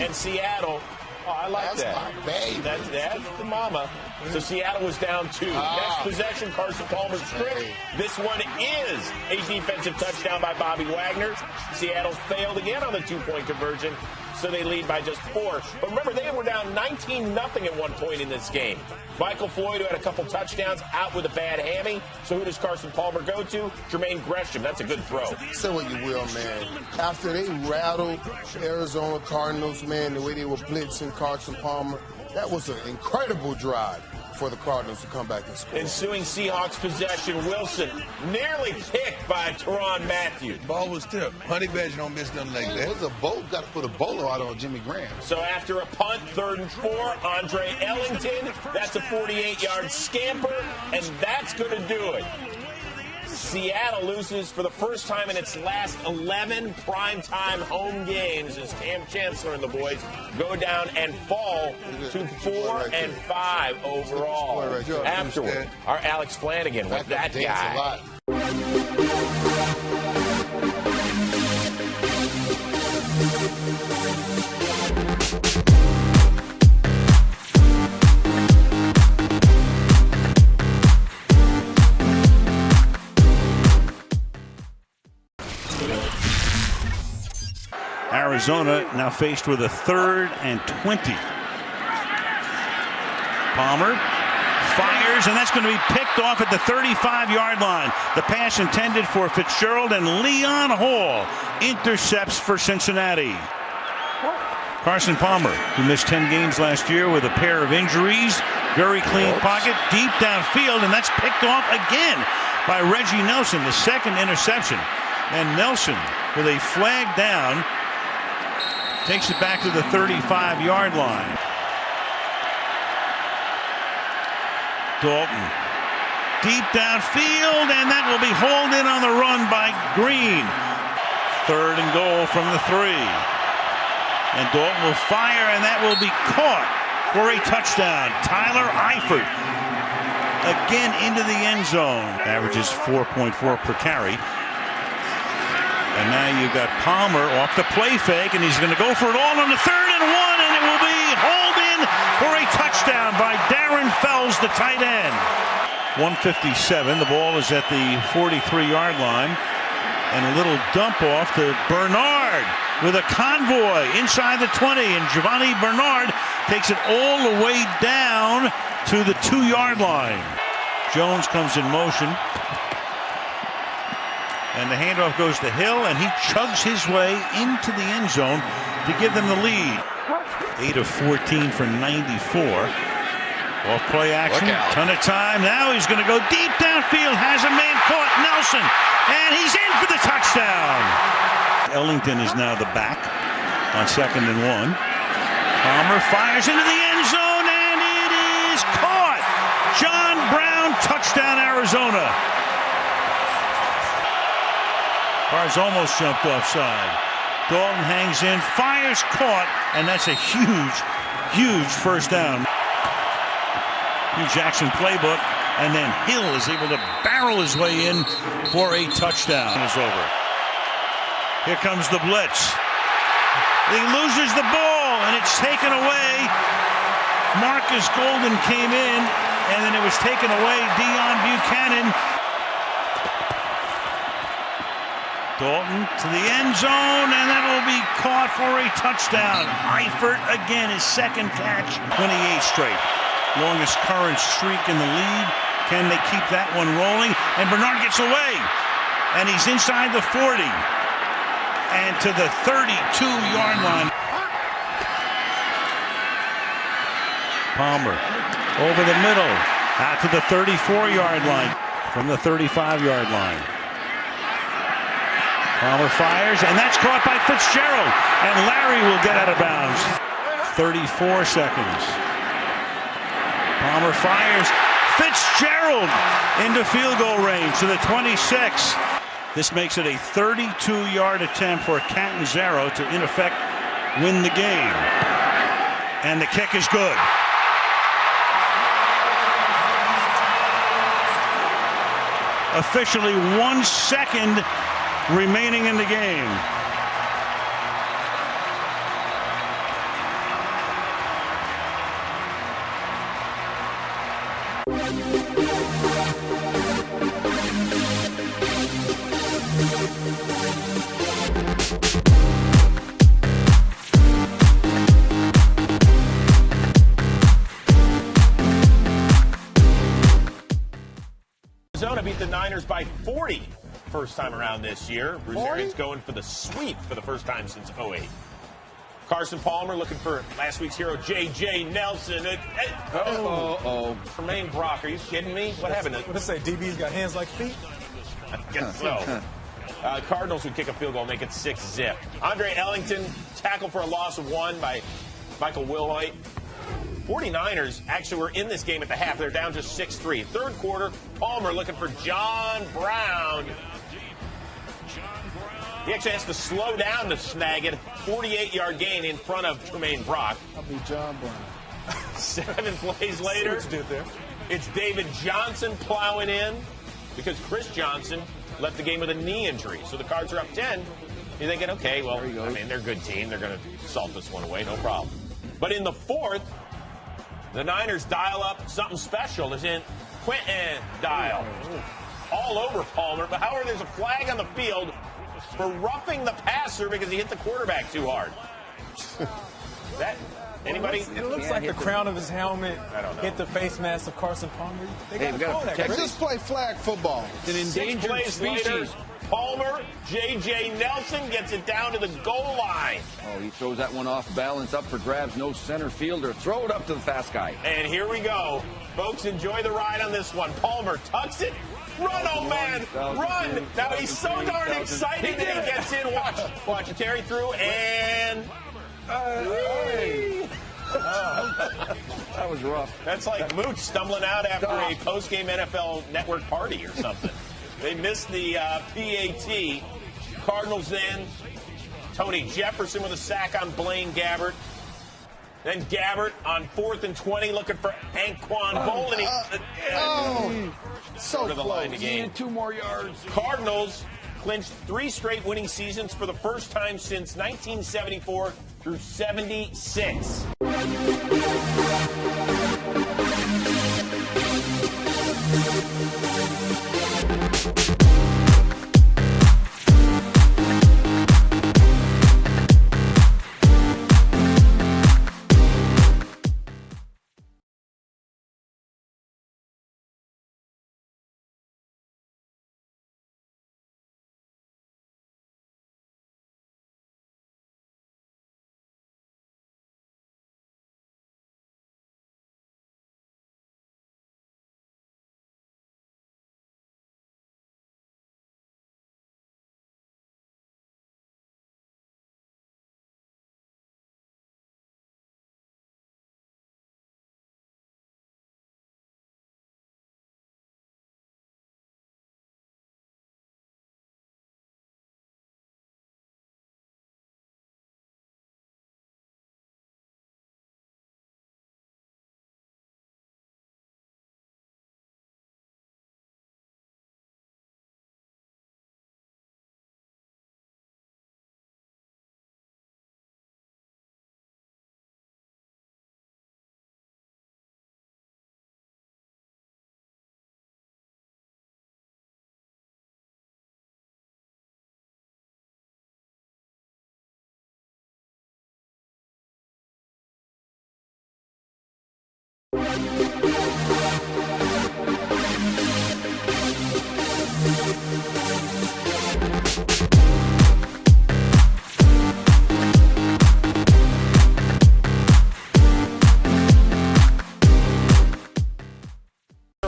and Seattle. Oh, I like that's that. My baby. That's the mama. So Seattle was down 2. Next possession, Carson Palmer stripped. This one is a defensive touchdown by Bobby Wagner. Seattle failed again on the 2-point conversion, so they lead by just 4. But remember, they were down 19-0 at one point in this game. Michael Floyd, who had a couple touchdowns, out with a bad hammy. So who does Carson Palmer go to? Jermaine Gresham. That's a good throw. Say what you will, man. After they rattled Arizona Cardinals, man, the way they were blitzing Carson Palmer, that was an incredible drive for the Cardinals to come back and score. Ensuing Seahawks possession, Wilson nearly picked by Teron Matthew. Ball was tipped. Honey Badger don't miss nothing like that. What's a bowl? Got to put a bowler out on Jimmy Graham. So after a punt, 3rd and 4, Andre Ellington, that's a 48-yard scamper, and that's going to do it. Seattle loses for the first time in its last 11 primetime home games as Cam Chancellor and the boys go down and fall to 4-5 overall. Afterward, our Alex Flanagan with that guy. Arizona now faced with a 3rd and 20. Palmer fires, and that's going to be picked off at the 35-yard line. The pass intended for Fitzgerald, and Leon Hall intercepts for Cincinnati. Carson Palmer, who missed 10 games last year with a pair of injuries. Very clean pocket, deep downfield, and that's picked off again by Reggie Nelson, the 2nd interception. And Nelson, with a flag down, takes it back to the 35-yard line. Dalton, deep downfield, and that will be hauled in on the run by Green. 3rd and goal from the 3. And Dalton will fire, and that will be caught for a touchdown. Tyler Eifert again into the end zone. Averages 4.4 per carry. And now you've got Palmer off the play fake, and he's going to go for it all on the 3rd and 1, and it will be hauled in for a touchdown by Darren Fells, the tight end. 157. The ball is at the 43-yard line, and a little dump off to Bernard with a convoy inside the 20, and Giovanni Bernard takes it all the way down to the 2-yard line. Jones comes in motion. And the handoff goes to Hill, and he chugs his way into the end zone to give them the lead. 8 of 14 for 94. Off play action, ton of time. Now he's going to go deep downfield, has a man caught, Nelson, and he's in for the touchdown. Ellington is now the back on 2nd and 1. Palmer fires into the end zone, and it is caught. John Brown, touchdown, Arizona. Carr's almost jumped offside. Dalton hangs in, fires, caught, and that's a huge first down. Hugh Jackson playbook, and then Hill is able to barrel his way in for a touchdown. It's over. Here comes the blitz. He loses the ball, and it's taken away. Marcus Golden came in, and then it was taken away. Deion Buchanan. Dalton to the end zone, and that will be caught for a touchdown. Eifert again, his 2nd catch, 28 straight. Longest current streak in the league. Can they keep that one rolling? And Bernard gets away, and he's inside the 40 and to the 32-yard line. Palmer over the middle, out to the 34-yard line from the 35-yard line. Palmer fires, and that's caught by Fitzgerald, and Larry will get out of bounds. 34 seconds. Palmer fires. Fitzgerald into field goal range to the 26. This makes it a 32-yard attempt for Catanzaro to, in effect, win the game. And the kick is good. Officially 1 second remaining in the game. Arizona beat the Niners by 40 first time around this year. Bruce Arians going for the sweep for the first time since 2008. Carson Palmer looking for last week's hero, J.J. Nelson. Tremaine Brock, are you kidding me? What happened? What did it say? DB's got hands like feet? I guess so. Cardinals would kick a field goal, make it 6-zip. Andre Ellington, tackle for a loss of 1 by Michael Wilhoit. 49ers actually were in this game at the half. They're down just 6-3. Third quarter, Palmer looking for John Brown. He actually has to slow down to snag it. 48-yard gain in front of Tremaine Brock. I'll be John Brown. 7 plays later, what you did there. It's David Johnson plowing in because Chris Johnson left the game with a knee injury. So the Cards are up 10. You're thinking, okay, well, I mean, they're a good team. They're going to salt this one away, no problem. But in the fourth, the Niners dial up something special. As in Quentin Dial. All over Palmer. But however, there's a flag on the field for roughing the passer because he hit the quarterback too hard. Anybody? It looks like the crown of his helmet hit the face mask of Carson Palmer. They got to call that. Just play flag football. It's an endangered species. Later, Palmer, J.J. Nelson gets it down to the goal line. Oh, he throws that one off balance, up for grabs, no center fielder. Throw it up to the fast guy. And here we go. Folks, enjoy the ride on this one. Palmer tucks it. Run, old man, run! Now he's so darn excited that he gets in. Watch, Terry through, and... That was rough. That's like Mooch stumbling out after a post-game NFL Network party or something. They missed the PAT. Cardinals then. Tony Jefferson with a sack on Blaine Gabbert. Then Gabbert on 4th and 20 looking for Anquan Boldin. So to the line again. 2 more yards. Cardinals clinched 3 straight winning seasons for the first time since 1974 through 76.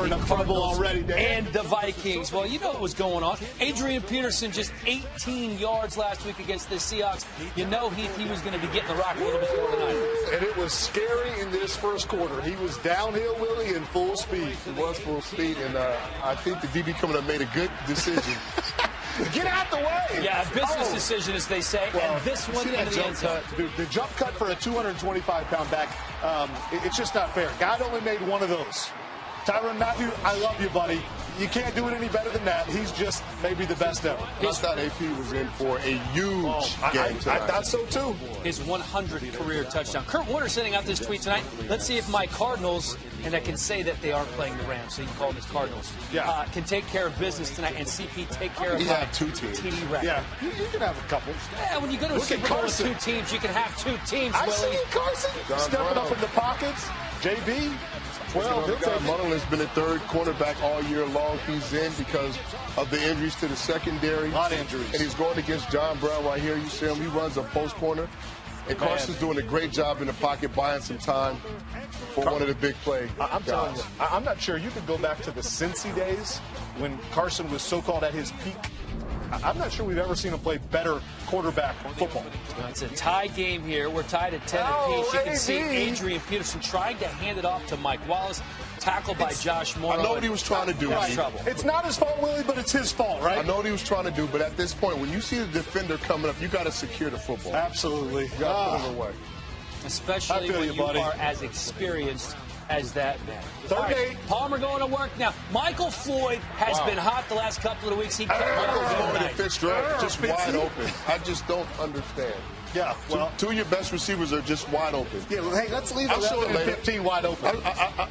turned up trouble already, Dan. And the Vikings. Well, you know what was going on. Adrian Peterson just 18 yards last week against the Seahawks. You know he was going to be getting the rock a little bit more tonight. And it was scary in this first quarter. He was downhill, Willie, in full speed. He was full speed, and I think the DB coming up made a good decision. Get out the way. Yeah, a business decision, as they say. Well, and this one into the end zone. The jump cut for a 225-pound back, it's just not fair. God only made one of those. Tyrann Mathieu, I love you, buddy. You can't do it any better than that. He's just maybe the best ever. I thought AP was in for a huge game tonight. I thought so, too. His 100th career touchdown. Kurt Warner sending out this tweet tonight. Let's see if my Cardinals, and I can say that they aren't playing the Rams, so you can call them his Cardinals, can take care of business tonight, and CP take care of my two teams. TD record. Yeah, you can have a couple. Yeah, when you go to a Super Bowl with two teams, you can have two teams, I Willie. see you, Carson. Stepping up in the pockets. JB. Well, Mullen's been a third cornerback all year long. He's in because of the injuries to the secondary. A lot of injuries. And he's going against John Brown right here. You see him. He runs a post corner. And Carson's doing a great job in the pocket, buying some time for one of the big play I'm telling you, I'm not sure. You could go back to the Cincy days when Carson was so-called at his peak. I'm not sure we've ever seen him play better quarterback football. It's a tie game here. We're tied at 10 apiece. You can see Adrian Peterson trying to hand it off to Mike Wallace. Tackled by Josh Morrow. I know what he was trying to do. Trouble. It's not his fault, Willie, but it's his fault, right? I know what he was trying to do, but at this point, when you see the defender coming up, you got to secure the football. Absolutely. You got to put it away. Especially when you are as experienced as that man. Third eight. Palmer going to work now. Michael Floyd has been hot the last couple of weeks. He can't Floyd and Fitzgerald just wide open. I just don't understand. Yeah, well, two of your best receivers are just wide open. Yeah, well, hey, let's leave 11 and 15 wide open.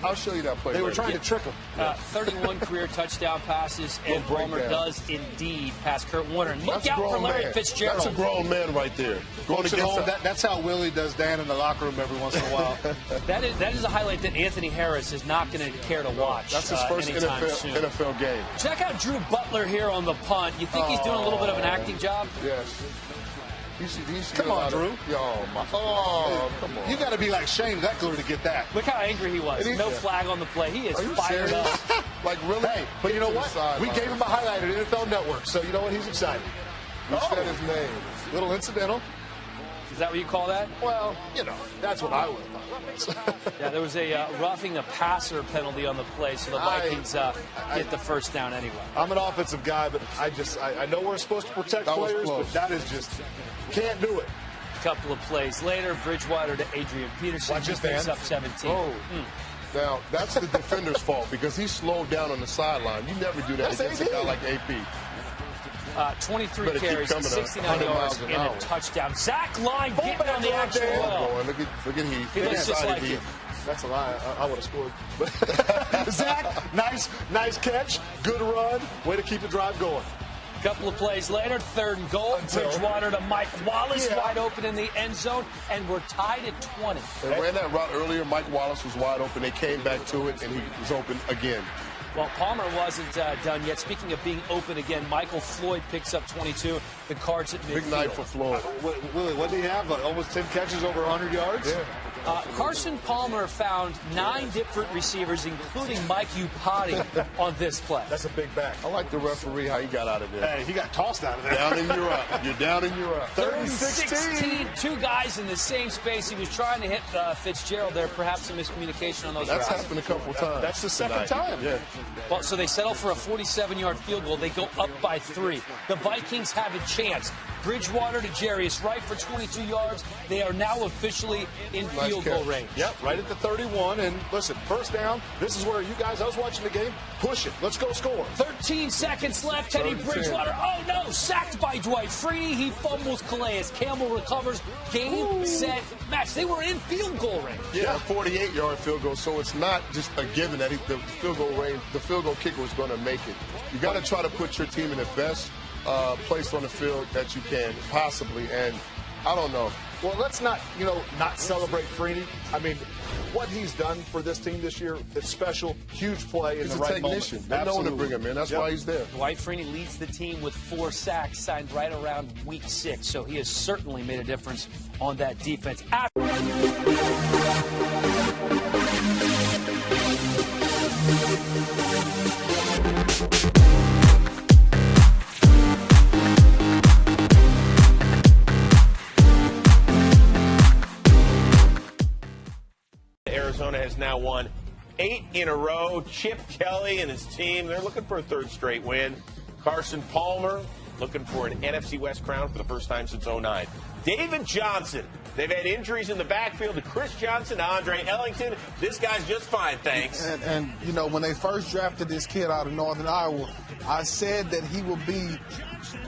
I'll show you that play. They were trying to trick him. 31 career touchdown passes, and Palmer does indeed pass Kurt Warner. And look out for Larry Fitzgerald. That's a grown man right there. Going against that's how Willie does Dan in the locker room every once in a while. that is a highlight that Anthony Harris is not going to care to watch. That's his first NFL game. Check out Drew Butler here on the punt. You think he's doing a little bit of an acting job? Yes. Come on, Drew. Come on. You got to be like Shane Eckler to get that. Look how angry he was. No flag on the play. He is fired up. Like, really? Hey, but you know what? We gave him a highlight at NFL Network, so you know what? He's excited. You said his name. Little incidental. Is that what you call that? Well, you know, that's what I would have thought. Yeah, there was a roughing a passer penalty on the play, so the Vikings get the first down anyway. I'm an offensive guy, but I know we're supposed to protect players, but that is just can't do it. A couple of plays later, Bridgewater to Adrian Peterson. Watch this, picks up 17. Now, that's the defender's fault because he slowed down on the sideline. You never do that against a guy like AP. 23 carries, 69 yards, and a touchdown. Zach Line getting on the action well. Look at Heath. He looks just like him. That's a lie. I would have scored. Zach, nice catch. Good run. Way to keep the drive going. Couple of plays later, 3rd and goal. Bridgewater to Mike Wallace, wide open in the end zone, and we're tied at 20. They ran that route earlier. Mike Wallace was wide open. They came back to it, and he was open again. Well, Palmer wasn't done yet. Speaking of being open again, Michael Floyd picks up 22. The Cards at midfield. Big night for Floyd. Willie, what did he have? Almost 10 catches, over 100 yards? Yeah. Carson Palmer found 9 different receivers, including Mike Upati, on this play. That's a big back. I like the referee, how he got out of there. Hey, he got tossed out of there. Down and you're up. You're down and you're up. 3rd and 16. 2 guys in the same space. He was trying to hit Fitzgerald there. Perhaps some miscommunication on those routes. That's happened a couple times. That's the second time. Yeah. Well, so they settle for a 47-yard field goal. They go up by 3. The Vikings have a chance. Bridgewater to Jarius Wright for 22 yards. They are now officially in field goal range. Yep, right at the 31. And listen, first down, this is where you guys, I was watching the game, push it. Let's go score. 13 seconds left. Teddy Bridgewater. Oh, no. Sacked by Dwight Freeney. He fumbles Calais. Campbell recovers. Game, set, match. They were in field goal range. Yeah, 48-yard field goal. So it's not just a given that the field goal range, the field goal kicker is going to make it. You got to try to put your team in the best place on the field that you can possibly. And I don't know. Well, let's not celebrate Freeney. I mean, what he's done for this team this year, it's special. Huge play in the right moment. He's a technician. They know when to bring him in. That's why he's there. Dwight Freeney leads the team with 4 sacks, signed right around week 6. So he has certainly made a difference on that defense. Arizona has now won 8 in a row. Chip Kelly and his team, they're looking for a third straight win. Carson Palmer looking for an NFC West crown for the first time since 2009. David Johnson. They've had injuries in the backfield to Chris Johnson, to Andre Ellington. This guy's just fine, thanks. And you know, when they first drafted this kid out of Northern Iowa, I said that he would be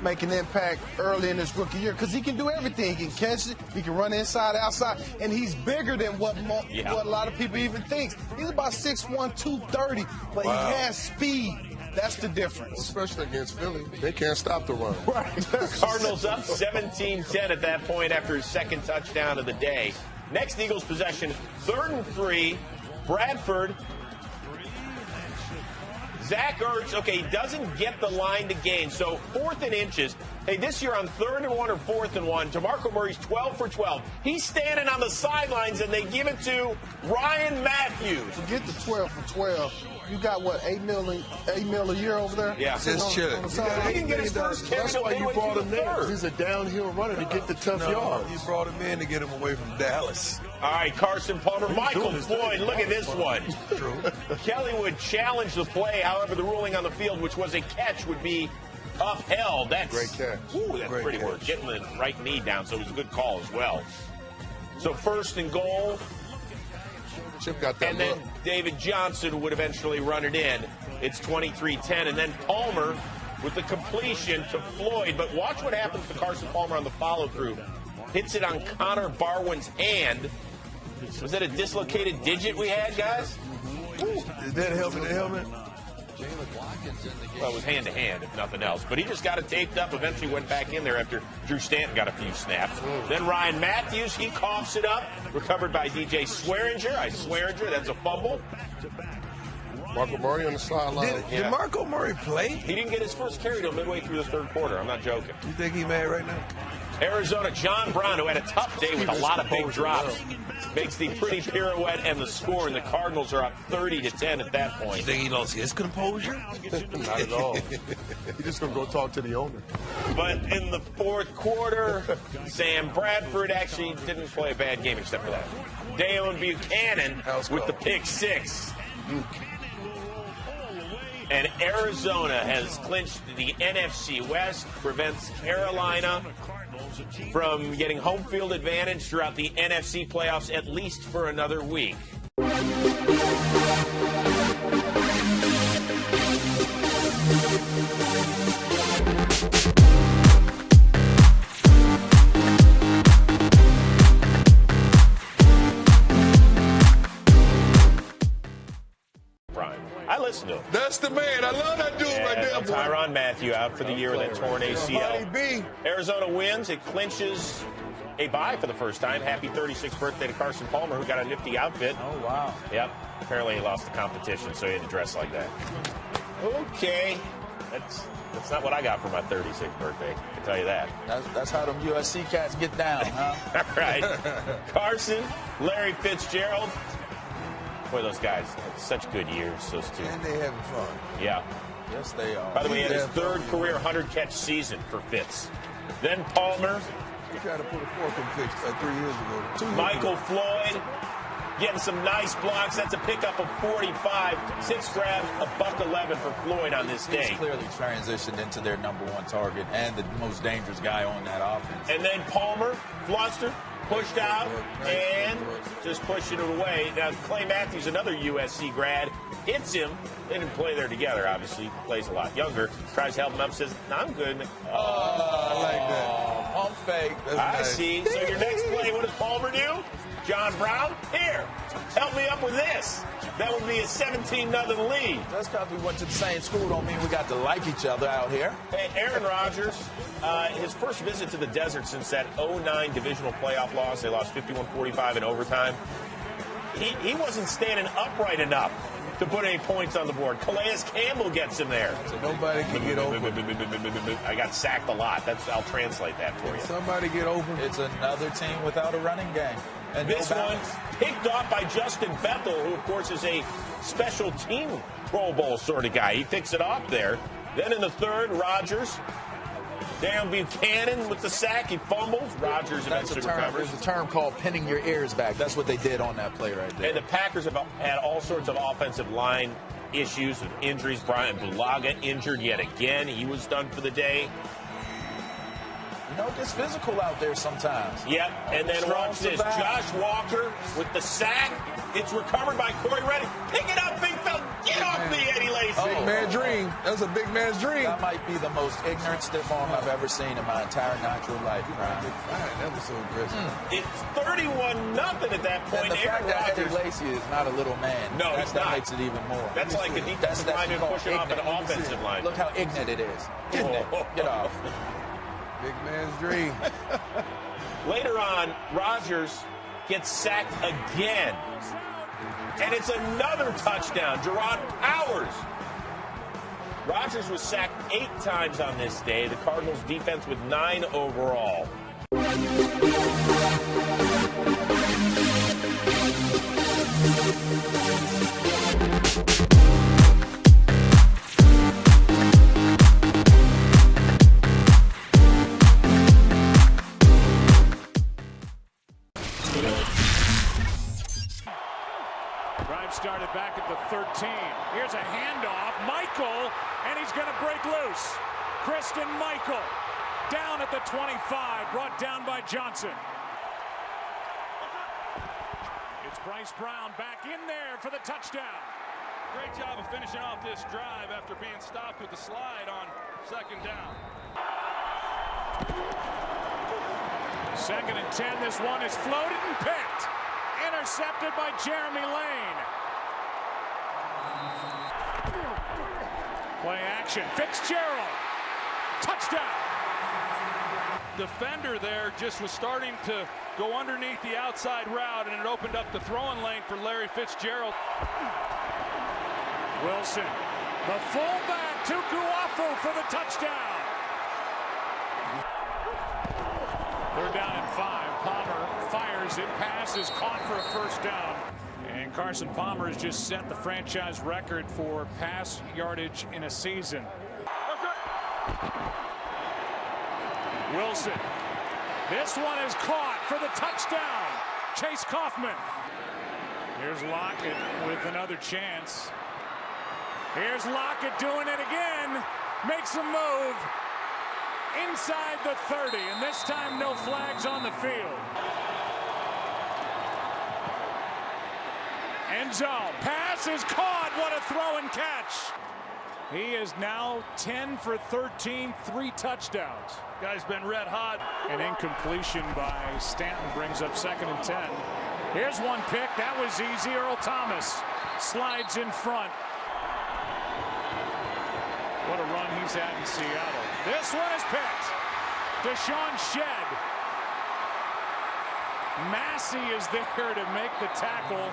making an impact early in his rookie year because he can do everything. He can catch it, he can run inside, outside, and he's bigger than what a lot of people even think. He's about 6'1", 230, but he has speed. That's the difference. Especially against Philly. They can't stop the run. Right. Cardinals up 17-10 at that point after his second touchdown of the day. Next Eagles possession, 3rd and 3. Bradford. Zach Ertz, okay, he doesn't get the line to gain. So 4th and inches. Hey, this year on 3rd and 1 or 4th and 1, DeMarco Murray's 12 for 12. He's standing on the sidelines, and they give it to Ryan Matthews. Forget the 12 for 12. You got, what, $8 mil a year over there? Yeah. Just chilling. He can get his first catch. That's why you brought him there. He's a downhill runner to get the tough yards. You brought him in to get him away from Dallas. All right, Carson Palmer. Michael Floyd, look at this one. True. Kelly would challenge the play. However, the ruling on the field, which was a catch, would be upheld. That's great catch. Ooh, that's Great pretty catch. work. Getting the right knee down, so it was a good call as well. So 1st and goal. Chip got that And then look. David Johnson would eventually run it in. It's 23-10. And then Palmer with the completion to Floyd. But watch what happens to Carson Palmer on the follow-through. Hits it on Connor Barwin's hand. Was that a dislocated digit we had, guys? Is that helmet to helmet? Well, it was hand-to-hand, if nothing else. But he just got it taped up, eventually went back in there after Drew Stanton got a few snaps. Then Ryan Matthews, he coughs it up. Recovered by DJ Swearinger. Swearinger, that's a fumble. Marco Murray on the sideline. Did Marco Murray play? He didn't get his first carry till midway through the 3rd quarter. I'm not joking. You think he mad right now? Arizona, John Brown, who had a tough day with a lot of big drops, makes the pretty pirouette and the score, and the Cardinals are up 30-10 at that point. You think he lost his composure? Not at all. He's just going to go talk to the owner. But in the 4th quarter, Sam Bradford actually didn't play a bad game except for that. Dalen Buchanan with the pick 6. And Arizona has clinched the NFC West, prevents Carolina from getting home field advantage throughout the NFC playoffs at least for another week. I listen to him. That's the man. I love that dude right there, boy. Tyrann Mathieu out for the year with that torn ACL. Arizona wins. It clinches a bye for the first time. Happy 36th birthday to Carson Palmer, who got a nifty outfit. Oh, wow. Yep. Apparently he lost the competition, so he had to dress like that. Okay. That's not what I got for my 36th birthday, I can tell you that. That's how them USC cats get down, huh? All right. Carson, Larry Fitzgerald. Boy, those guys had such good years, those two. And they having fun. Yeah. Yes, they are. By the way, he had his 3rd career 100-catch season for Fitz. Then Palmer. He tried to put a fork in Fitz 3 years ago. Michael Floyd getting some nice blocks. That's a pickup of 45. 6 grabs, $111 for Floyd on this day. He's clearly transitioned into their #1 target and the most dangerous guy on that offense. And then Palmer, flustered, pushed out, and just pushing it away. Now, Clay Matthews, another USC grad, hits him. They didn't play there together, obviously. Plays a lot younger. Tries to help him up, says, "No, I'm good." I like that. Pump fake. I see. So your next play, what does Palmer do? John Brown, here, help me up with this. That would be a 17-0 lead. Just because we went to the same school don't mean we got to like each other out here. Hey, Aaron Rodgers, his first visit to the desert since that 2009 divisional playoff loss. They lost 51-45 in overtime. He wasn't standing upright enough to put any points on the board. Calais Campbell gets him there. So nobody can get open. I got sacked a lot. I'll translate that for you. Somebody get open. It's another team without a running game. And this one picked off by Justin Bethel, who, of course, is a special team Pro Bowl sort of guy. He picks it off there. Then in the third, Rodgers. Darren Buchanan with the sack. He fumbles. Rodgers eventually recovers. There's a term called pinning your ears back. That's what they did on that play right there. And the Packers have had all sorts of offensive line issues and injuries. Brian Bulaga injured yet again. He was done for the day. You know, it gets physical out there sometimes. Yep, and then watch this. Josh Walker with the sack. It's recovered by Corey Reddy. Pick it up, big fella. Get off me, Eddie Lacy. Big man dream. That's a big man's dream. That might be the most ignorant stiff arm I've ever seen in my entire natural life, Brian. That was so aggressive. It's 31-0 at that point. And the fact that Eddie Lacy is not a little man. No, he's not. That makes it even more. That's like a defensive lineman pushing off an offensive line. Look how ignorant it is. Get off. Big man's dream. Later on, Rodgers gets sacked again. And it's another touchdown. Gerard Powers. Rodgers was sacked 8 times on this day. The Cardinals defense with 9 overall. Started back at the 13. Here's a handoff. Michael, and he's going to break loose. Christian Michael down at the 25, brought down by Johnson. It's Bryce Brown back in there for the touchdown. Great job of finishing off this drive after being stopped with the slide on second down. 2nd and 10. This one is floated and picked. Intercepted by Jeremy Lane. Play action. Fitzgerald. Touchdown. Defender there just was starting to go underneath the outside route, and it opened up the throwing lane for Larry Fitzgerald. Wilson. The fullback, Tukuafu for the touchdown. 3rd down and 5. Palmer fires it. Pass is caught for a first down. And Carson Palmer has just set the franchise record for pass yardage in a season. Wilson. This one is caught for the touchdown. Chase Kaufman. Here's Lockett with another chance. Here's Lockett doing it again. Makes a move inside the 30, and this time no flags on the field. Enzo, pass is caught. What a throw and catch. He is now 10 for 13, 3 touchdowns. Guy's been red hot. An incompletion by Stanton brings up 2nd and 10. Here's one pick. That was easy. Earl Thomas slides in front. What a run he's had in Seattle. This one is picked. Deshaun Shedd. Massey is there to make the tackle.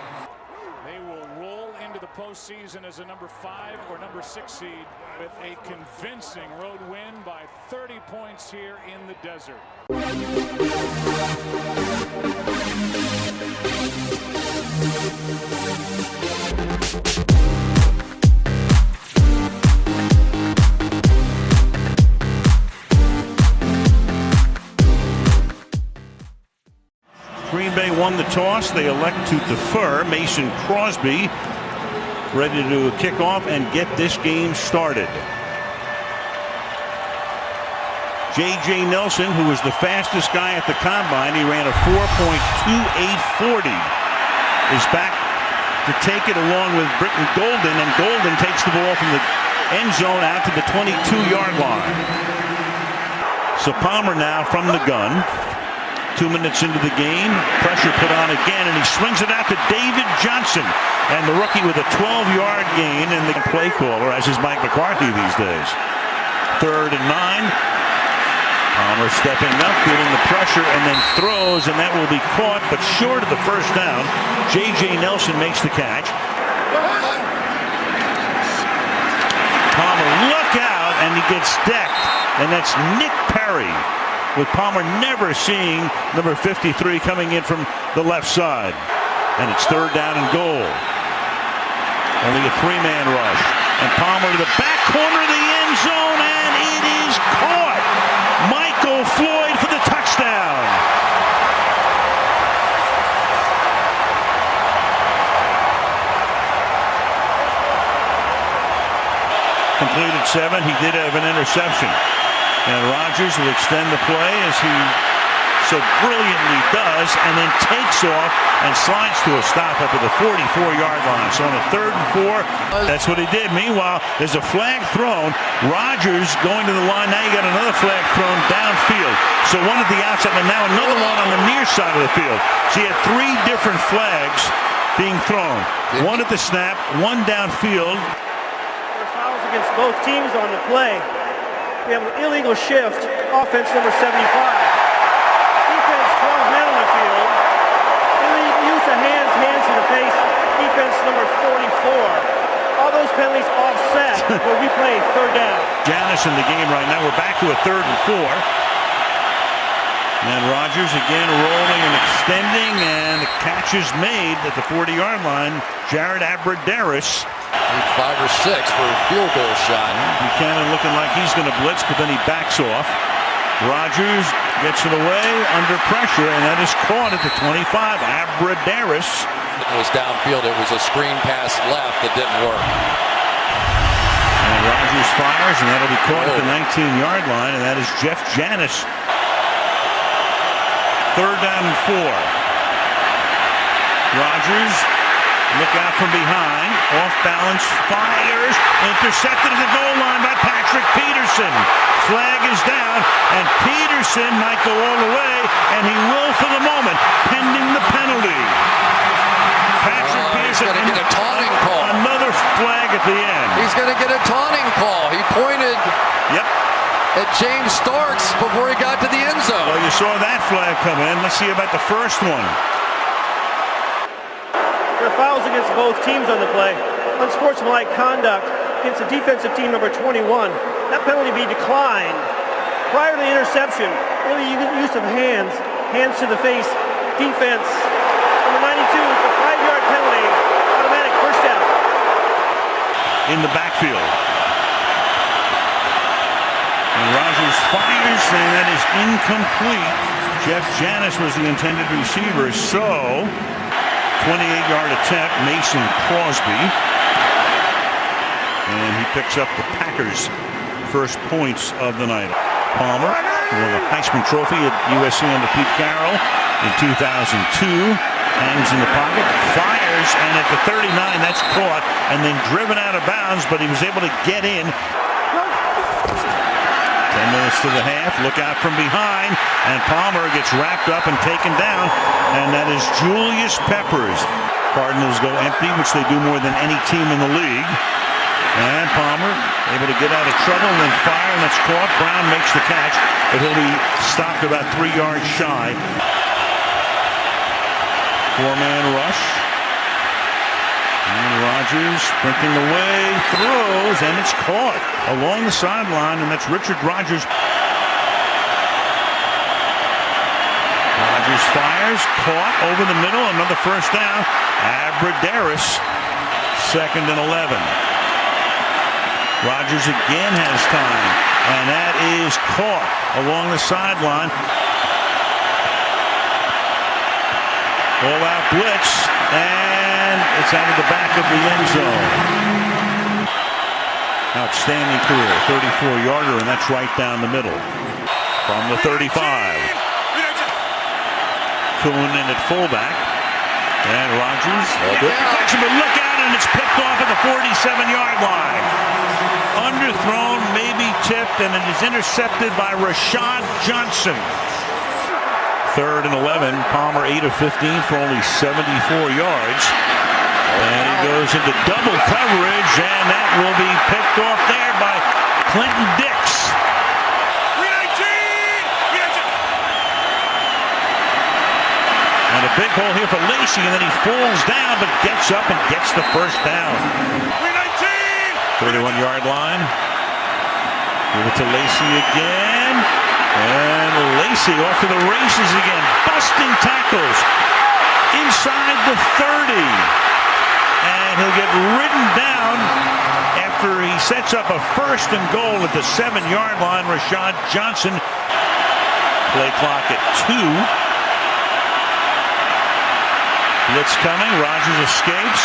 They will roll into the postseason as a number 5 or number 6 seed with a convincing road win by 30 points here in the desert. Green Bay won the toss. They elect to defer. Mason Crosby ready to kick off and get this game started. J.J. Nelson, who was the fastest guy at the combine, he ran a 4.2840, is back to take it along with Britton Golden, and Golden takes the ball from the end zone out to the 22-yard line. So Palmer now from the gun. 2 minutes into the game, pressure put on again, and he swings it out to David Johnson. And the rookie with a 12-yard gain, and the play caller, as is Mike McCarthy these days. 3rd and 9. Palmer stepping up, feeling the pressure, and then throws, and that will be caught, but short of the first down. J.J. Nelson makes the catch. Palmer, look out, and he gets decked, and that's Nick Perry. with Palmer never seeing number 53 coming in from the left side. And it's 3rd down and goal. Only a 3-man rush. And Palmer to the back corner of the end zone, and it is caught. Michael Floyd for the touchdown. Completed 7. He did have an interception. And Rodgers will extend the play as he so brilliantly does, and then takes off and slides to a stop up at the 44-yard line. So on a 3rd and 4, that's what he did. Meanwhile, there's a flag thrown. Rodgers going to the line. Now you got another flag thrown downfield. So one at the outside, and now another one on the near side of the field. So you had 3 different flags being thrown. One at the snap, one downfield. Fouls against both teams on the play. We have an illegal shift. Offense number 75. Defense 12 men on the field. Illegal use of hands to the face. Defense number 44. All those penalties offset where we play 3rd down. Janis in the game right now. We're back to a 3rd and 4. And Rodgers again rolling and extending, and the catch is made at the 40-yard line. Jared Abbrederis. 5 or 6 for a field goal shot. Buchanan looking like he's going to blitz, but then he backs off. Rodgers gets it away under pressure, and that is caught at the 25. Abbrederis. It was downfield. It was a screen pass left that didn't work. And Rodgers fires, and that'll be caught at the 19-yard line, and that is Jeff Janis. 3rd down and 4. Rodgers, look out from behind, off balance, fires, intercepted at the goal line by Patrick Peterson. Flag is down, and Peterson might go all the way, and he will for the moment, pending the penalty. Patrick Peterson. He's going to get a taunting call. Another flag at the end. He's going to get a taunting call. He pointed at James Starks before he got to the end zone. Well, you saw that flag come in. Let's see about the first one. There are fouls against both teams on the play. Unsportsmanlike conduct against the defensive team number 21. That penalty be declined. Prior to the interception, illegal use of hands to the face, defense. Number 92 with the 5-yard penalty, automatic first down. In the backfield. And Rodgers fires, and that is incomplete. Jeff Janis was the intended receiver, so 28-yard attempt, Mason Crosby. And he picks up the Packers' first points of the night. Palmer won the Heisman Trophy at USC under Pete Carroll in 2002. Hangs in the pocket, fires, and at the 39, that's caught, and then driven out of bounds, but he was able to get in. 10 minutes to the half, look out from behind, and Palmer gets wrapped up and taken down, and that is Julius Peppers. Cardinals go empty, which they do more than any team in the league. And Palmer able to get out of trouble and then fire, and that's caught. Brown makes the catch, but he'll be stopped about 3 yards shy. 4-man rush. And Rodgers sprinting away, throws, and it's caught along the sideline, and that's Richard Rodgers. Rodgers fires, caught over the middle, another first down. Abbrederis, 2nd and 11. Rodgers again has time, and that is caught along the sideline. All-out blitz, and it's out of the back of the end zone. Outstanding career, 34-yarder, and that's right down the middle. From the 35. Kuhn in at fullback. And Rodgers. But look out, and it's picked off at the 47-yard line. Underthrown, maybe tipped, and it is intercepted by Rashad Johnson. 3rd and 11. Palmer 8 of 15 for only 74 yards. And he goes into double coverage, and that will be picked off there by Clinton Dix. And a big hole here for Lacey, and then he falls down, but gets up and gets the first down. 31-yard line. Give it to Lacey again. And Lacy off to the races again. Busting tackles inside the 30. And he'll get ridden down after he sets up a 1st and goal at the 7-yard line. Rashad Johnson. Play clock at 2. Blitz coming. Rodgers escapes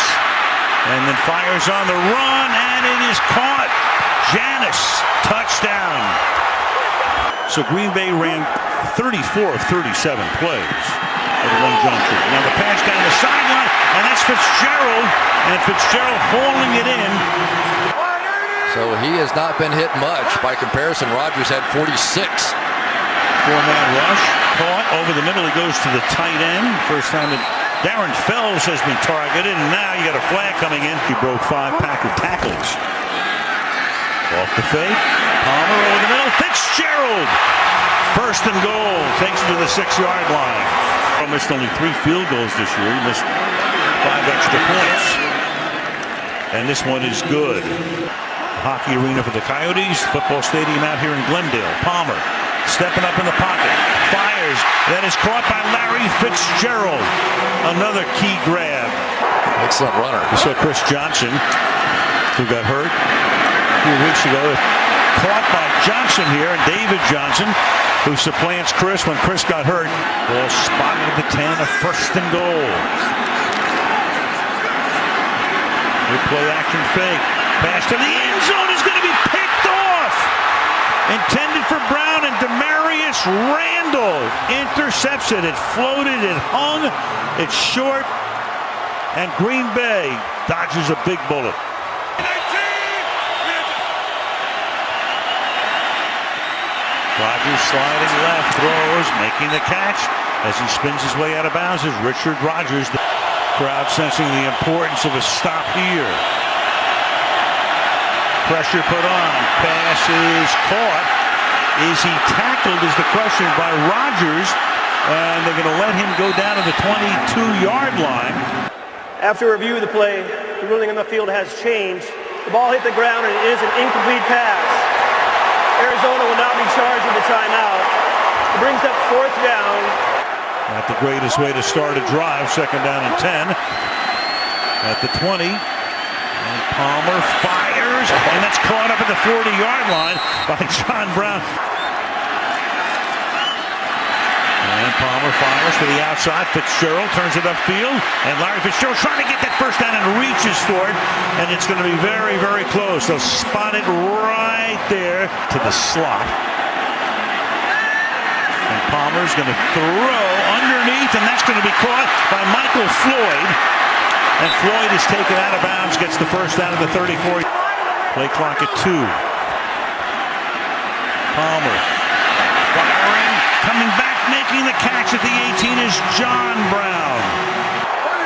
and then fires on the run, and it is caught. Janis, touchdown. So Green Bay ran 34 of 37 plays at one juncture. Now the pass down the sideline, and that's Fitzgerald, and Fitzgerald hauling it in. So he has not been hit much. By comparison, Rodgers had 46. 4-man rush, caught over the middle. He goes to the tight end. First time that Darren Fells has been targeted, and now you got a flag coming in. He broke 5 Packer tackles. Off the fake, Palmer over the middle. Fitzgerald, 1st and goal, takes it to the 6-yard line. He missed only 3 field goals this year. He missed 5 extra points, and this one is good. Hockey arena for the Coyotes. Football stadium out here in Glendale. Palmer stepping up in the pocket, fires, that is caught by Larry Fitzgerald. Another key grab. Excellent runner. You saw Chris Johnson, who got hurt a few weeks ago, caught by Johnson here, and David Johnson, who supplants Chris when Chris got hurt. Ball spotted at the 10, a 1st and goal. Good play action fake. Pass to the end zone is going to be picked off. Intended for Brown, and Demarius Randall intercepts it. It floated, it hung, it's short, and Green Bay dodges a big bullet. Rodgers sliding left, throws, making the catch as he spins his way out of bounds is Richard Rodgers. The crowd sensing the importance of a stop here. Pressure put on. Pass is caught. Is he tackled is the question by Rodgers. And they're going to let him go down to the 22-yard line. After review of the play, the ruling on the field has changed. The ball hit the ground and it is an incomplete pass. Arizona will not be charged with a timeout. It brings up 4th down. Not the greatest way to start a drive. 2nd down and 10. At the 20. And Palmer fires, and that's caught up at the 40-yard line by John Brown. And Palmer fires to the outside. Fitzgerald turns it upfield, and Larry Fitzgerald trying to get that 1st down and reaches for it, and it's going to be very, very close. They'll spot it right there to the slot. And Palmer's going to throw underneath, and that's going to be caught by Michael Floyd. And Floyd is taken out of bounds, gets the 1st down of the 34. Play clock at 2. Palmer firing, coming back, making the catch at the 18 is John Brown.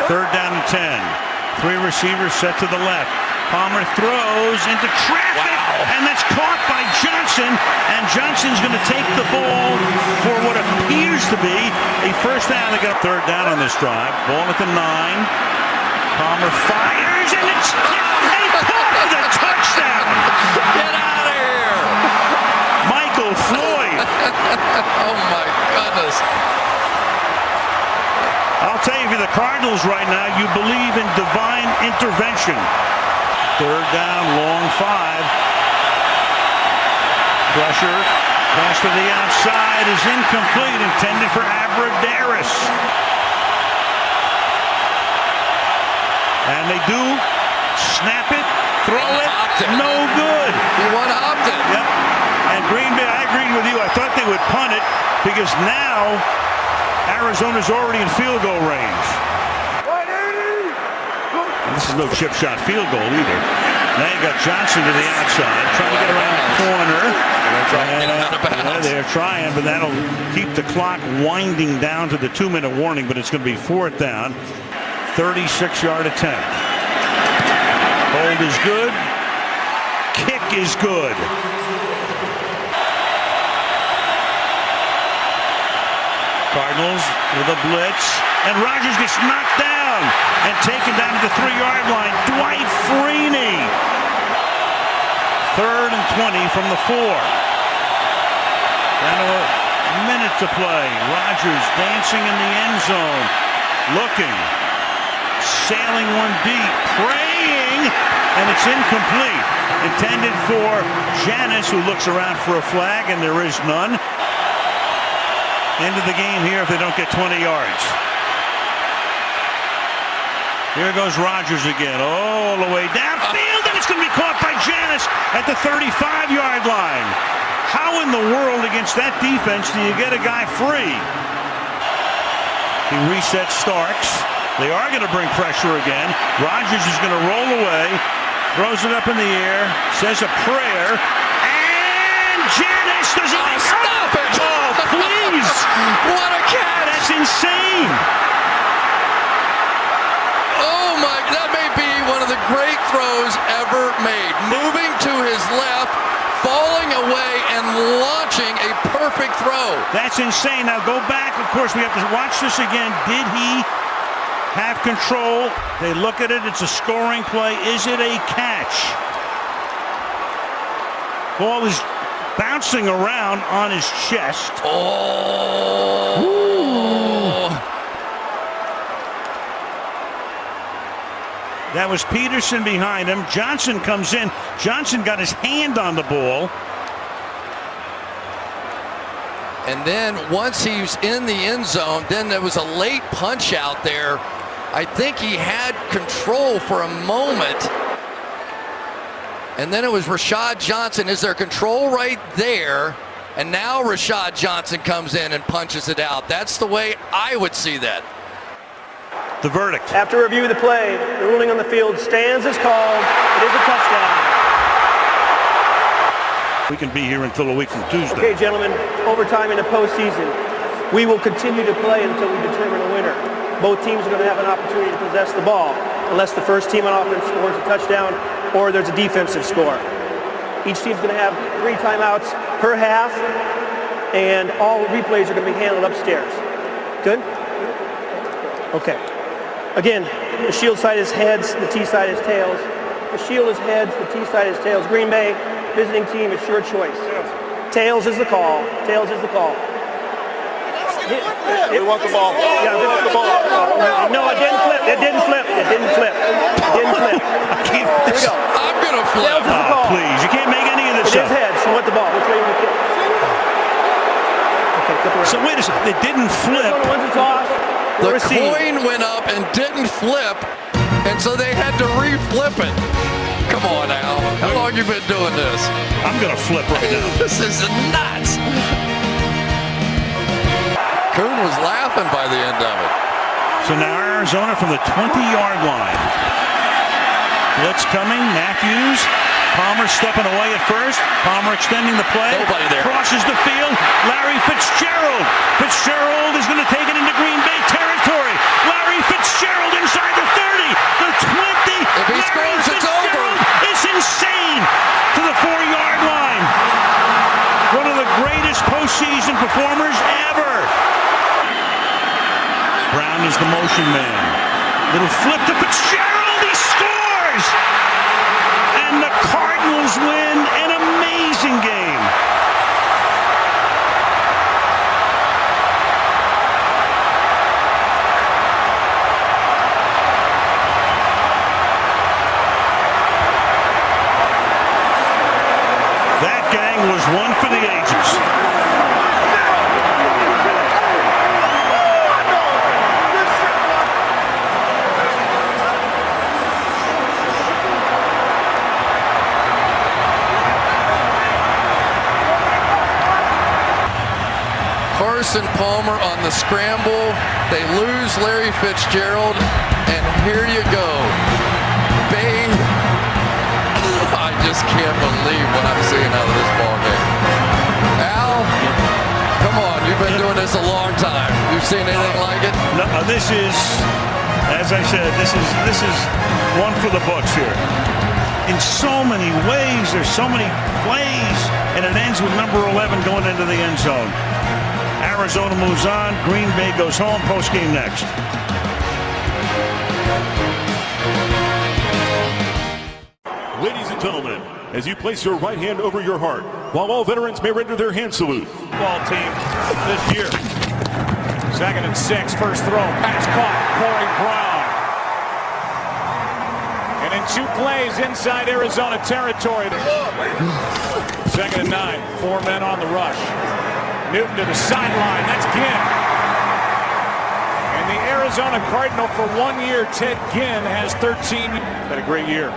3rd down and 10. 3 receivers set to the left. Palmer throws into traffic, and that's caught by Johnson. And Johnson's going to take the ball for what appears to be a 1st down. They got 3rd down on this drive. Ball at the 9. Palmer fires, and it's caught for the touchdown. Get out of here. Michael Floyd. Oh, my goodness. I'll tell you, for the Cardinals right now, you believe in divine intervention. 3rd down, long 5. Pressure, pass to the outside is incomplete, intended for Abradaris. And they do snap it, throw it, no good. He one-hopped it. Yep. And Green Bay, I agreed with you. I thought they would punt it because now Arizona's already in field goal range. And this is no chip shot field goal either. Now you got Johnson to the outside, trying to get around the corner. They're trying, but that'll keep the clock winding down to the 2-minute warning, but it's going to be 4th down. 36-yard attempt. Hold is good. Kick is good. Cardinals with a blitz. And Rodgers gets knocked down and taken down to the 3-yard line. Dwight Freeney. 3rd and 20 from the 4. Down to minute to play. Rodgers dancing in the end zone. Looking. Sailing one deep. Praying. And it's incomplete. Intended for Janis, who looks around for a flag, and there is none. End of the game here if they don't get 20 yards. Here goes Rodgers again, all the way downfield, and it's going to be caught by Janis at the 35-yard line. How in the world against that defense do you get a guy free? He resets Starks. They are going to bring pressure again. Rodgers is going to roll away, throws it up in the air, says a prayer, and Janis does it. Stop it! Oh, please! What a catch! That's insane! Oh my, that may be one of the great throws ever made. Moving to his left, falling away, and launching a perfect throw. That's insane. Now go back. Of course, we have to watch this again. Did he have control? They look at it. It's a scoring play. Is it a catch? Ball is bouncing around on his chest. Oh. That was Peterson behind him. Johnson comes in. Johnson got his hand on the ball. And then once he's in the end zone, then there was a late punch out there. I think he had control for a moment. And then it was Rashad Johnson. Is there control right there? And now Rashad Johnson comes in and punches it out. That's the way I would see that. The verdict. After review of the play, the ruling on the field stands as called. It is a touchdown. We can be here until a week from Tuesday. Okay, gentlemen, overtime in the postseason. We will continue to play until we determine a winner. Both teams are going to have an opportunity to possess the ball unless the first team on offense scores a touchdown or there's a defensive score. Each team's going to have 3 timeouts per half, and all replays are going to be handled upstairs. Good? Okay. Again, the shield side is heads, the T side is tails. The shield is heads, the T side is tails. Green Bay, visiting team, it's your choice. Tails is the call. Tails is the call. We want the ball. Yeah, we want the ball. No, it didn't flip. It didn't flip. It didn't flip. It didn't flip. Here we go. I'm going to flip. Tails is the call. Please, you can't make any of this up. It is up. heads. You want the ball. Which way you want to kick? Okay, flip around. So wait a second. It didn't flip. Once it's off, the coin went up and didn't flip, and so they had to re-flip it. Come on, Al. How long you been doing this? I'm going to flip right now. This is nuts. Kuhn was laughing by the end of it. So now Arizona from the 20-yard line. Blitz coming. Matthews. Palmer stepping away at first. Palmer extending the play. Nobody there. Crosses the field. Larry Fitzgerald. Fitzgerald is going to take it into Green Bay territory. Larry Fitzgerald inside the 30. The 20. If he scores, it's over. It's insane to the 4-yard line. One of the greatest postseason performers ever. Brown is the motion man. Little flip to Fitzgerald. He scores! And the Cardinals win an amazing game. That gang was one for the ages. Carson Palmer on the scramble. They lose Larry Fitzgerald, and here you go. Babe, I just can't believe what I'm seeing out of this ball game. Al, come on, you've been doing this a long time. You've seen anything like it? No, this is, as I said, this is one for the books here. In so many ways, there's so many plays, and it ends with number 11 going into the end zone. Arizona moves on. Green Bay goes home. Postgame next. Ladies and gentlemen, as you place your right hand over your heart, while all veterans may render their hand salute. Ball team this year. 2nd and 6, first throw, pass caught, Corey Brown. And in 2 plays inside Arizona territory. 2nd and 9, 4 men on the rush. Newton to the sideline, that's Ginn. And the Arizona Cardinal for 1 year, Ted Ginn, has 13. Had a great year.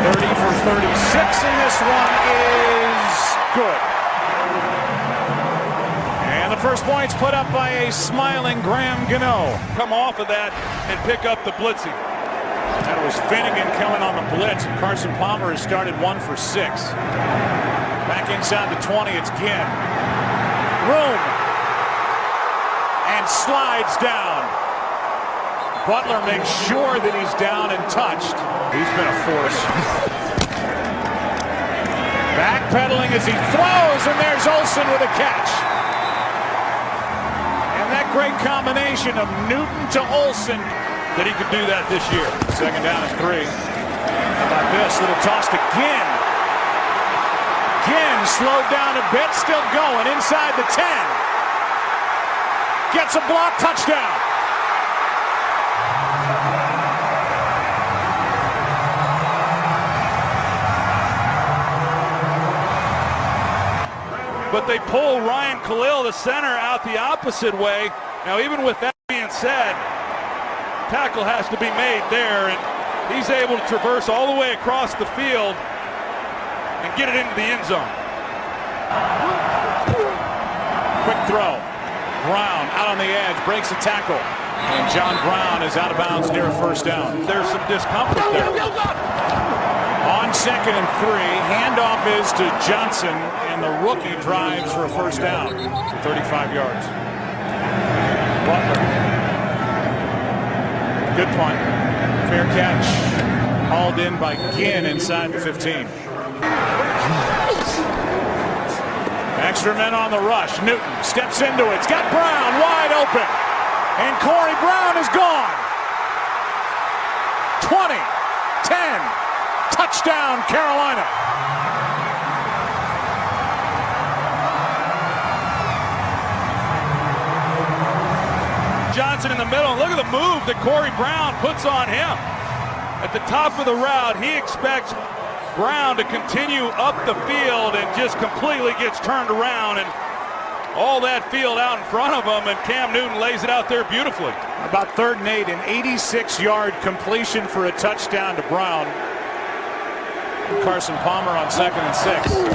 30 for 36, and this one is good. And the first point's put up by a smiling Graham Gano. Come off of that and pick up the blitzing. That was Finnegan coming on the blitz, and Carson Palmer has started 1 for 6. Back inside the 20, it's Ginn. Room. And slides down. Butler makes sure that he's down and touched. He's been a force. Backpedaling as he throws, and there's Olsen with a catch. And that great combination of Newton to Olsen, that he could do that this year. 2nd down and 3. How about this little toss to Ginn? Ginn slowed down a bit, still going inside the 10. Gets a block, touchdown. But they pull Ryan Khalil, the center, out the opposite way. Now, even with that being said, tackle has to be made there, and he's able to traverse all the way across the field and get it into the end zone. Quick throw. Brown out on the edge, breaks a tackle. And John Brown is out of bounds near a first down. There's some discomfort there. On 2nd and 3, handoff is to Johnson, and the rookie drives for a first down. 35 yards. Butler. Good punt. Fair catch. Hauled in by Ginn inside the 15. Extra men on the rush. Newton steps into it. It's got Brown wide open. And Corey Brown is gone. 20, 10, touchdown Carolina. Johnson in the middle. Look at the move that Corey Brown puts on him. At the top of the route, he expects Brown to continue up the field and just completely gets turned around, and all that field out in front of him, and Cam Newton lays it out there beautifully. About 3rd and 8, an 86-yard completion for a touchdown to Brown. And Carson Palmer on 2nd and 6.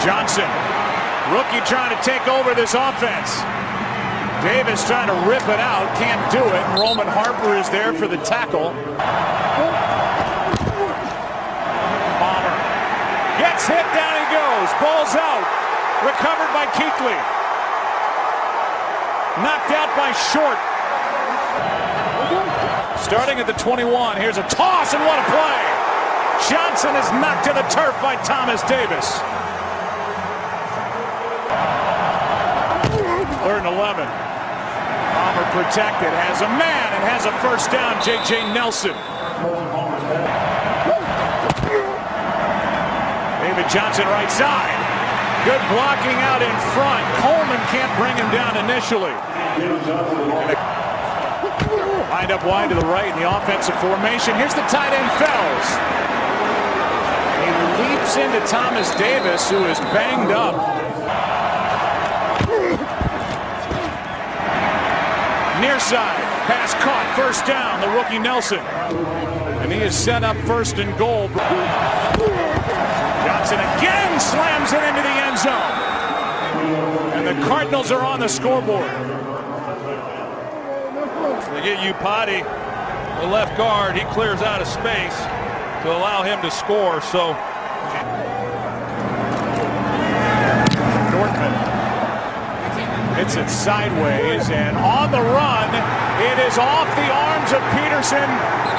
Johnson, rookie trying to take over this offense. Davis trying to rip it out, can't do it. Roman Harper is there for the tackle. Palmer gets hit, down he goes. Ball's out. Recovered by Kuechly. Knocked out by Short. Starting at the 21, here's a toss, and what a play. Johnson is knocked to the turf by Thomas Davis. 3rd and 11. Palmer protected, has a man, and has a first down. J.J. Nelson. David Johnson right side. Good blocking out in front. Coleman can't bring him down initially. Lined up wide to the right in the offensive formation. Here's the tight end, Fells. He leaps into Thomas Davis, who is banged up. Near side, pass caught, first down, the rookie Nelson. And he is set up 1st and goal. Johnson again slams it into the end zone. And the Cardinals are on the scoreboard. They get Upati, the left guard. He clears out of space to allow him to score. So Nortman hits it sideways, and on the run, it is off the arms of Peterson,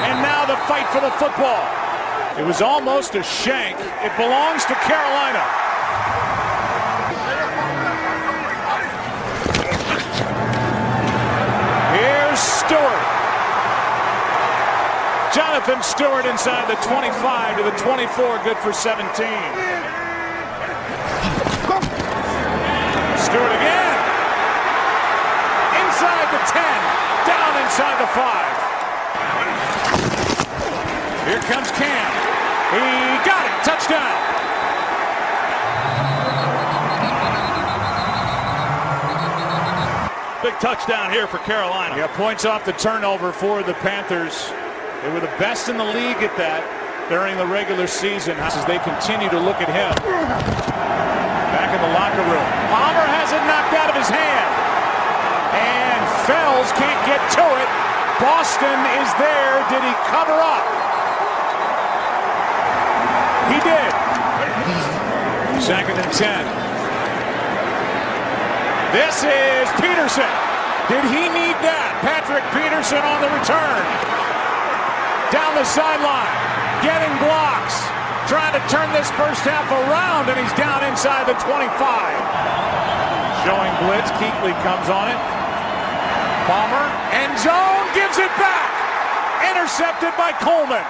and now the fight for the football. It was almost a shank. It belongs to Carolina. Here's Stewart. Jonathan Stewart inside the 25 to the 24, good for 17. Stewart again. Inside the 10, down inside the 5. Here comes Cam. He got it, touchdown. Big touchdown here for Carolina. Yeah, points off the turnover for the Panthers. They were the best in the league at that during the regular season as they continue to look at him. Back in the locker room. Palmer has it knocked out of his hand. And Fells can't get to it. Boston is there. Did he cover up? He did. 2nd and 10. This is Peterson. Did he need that? Patrick Peterson on the return. Down the sideline. Getting blocks. Trying to turn this first half around, and he's down inside the 25. Showing blitz. Kuechly comes on it. Palmer. End zone. Gives it back. Intercepted by Coleman.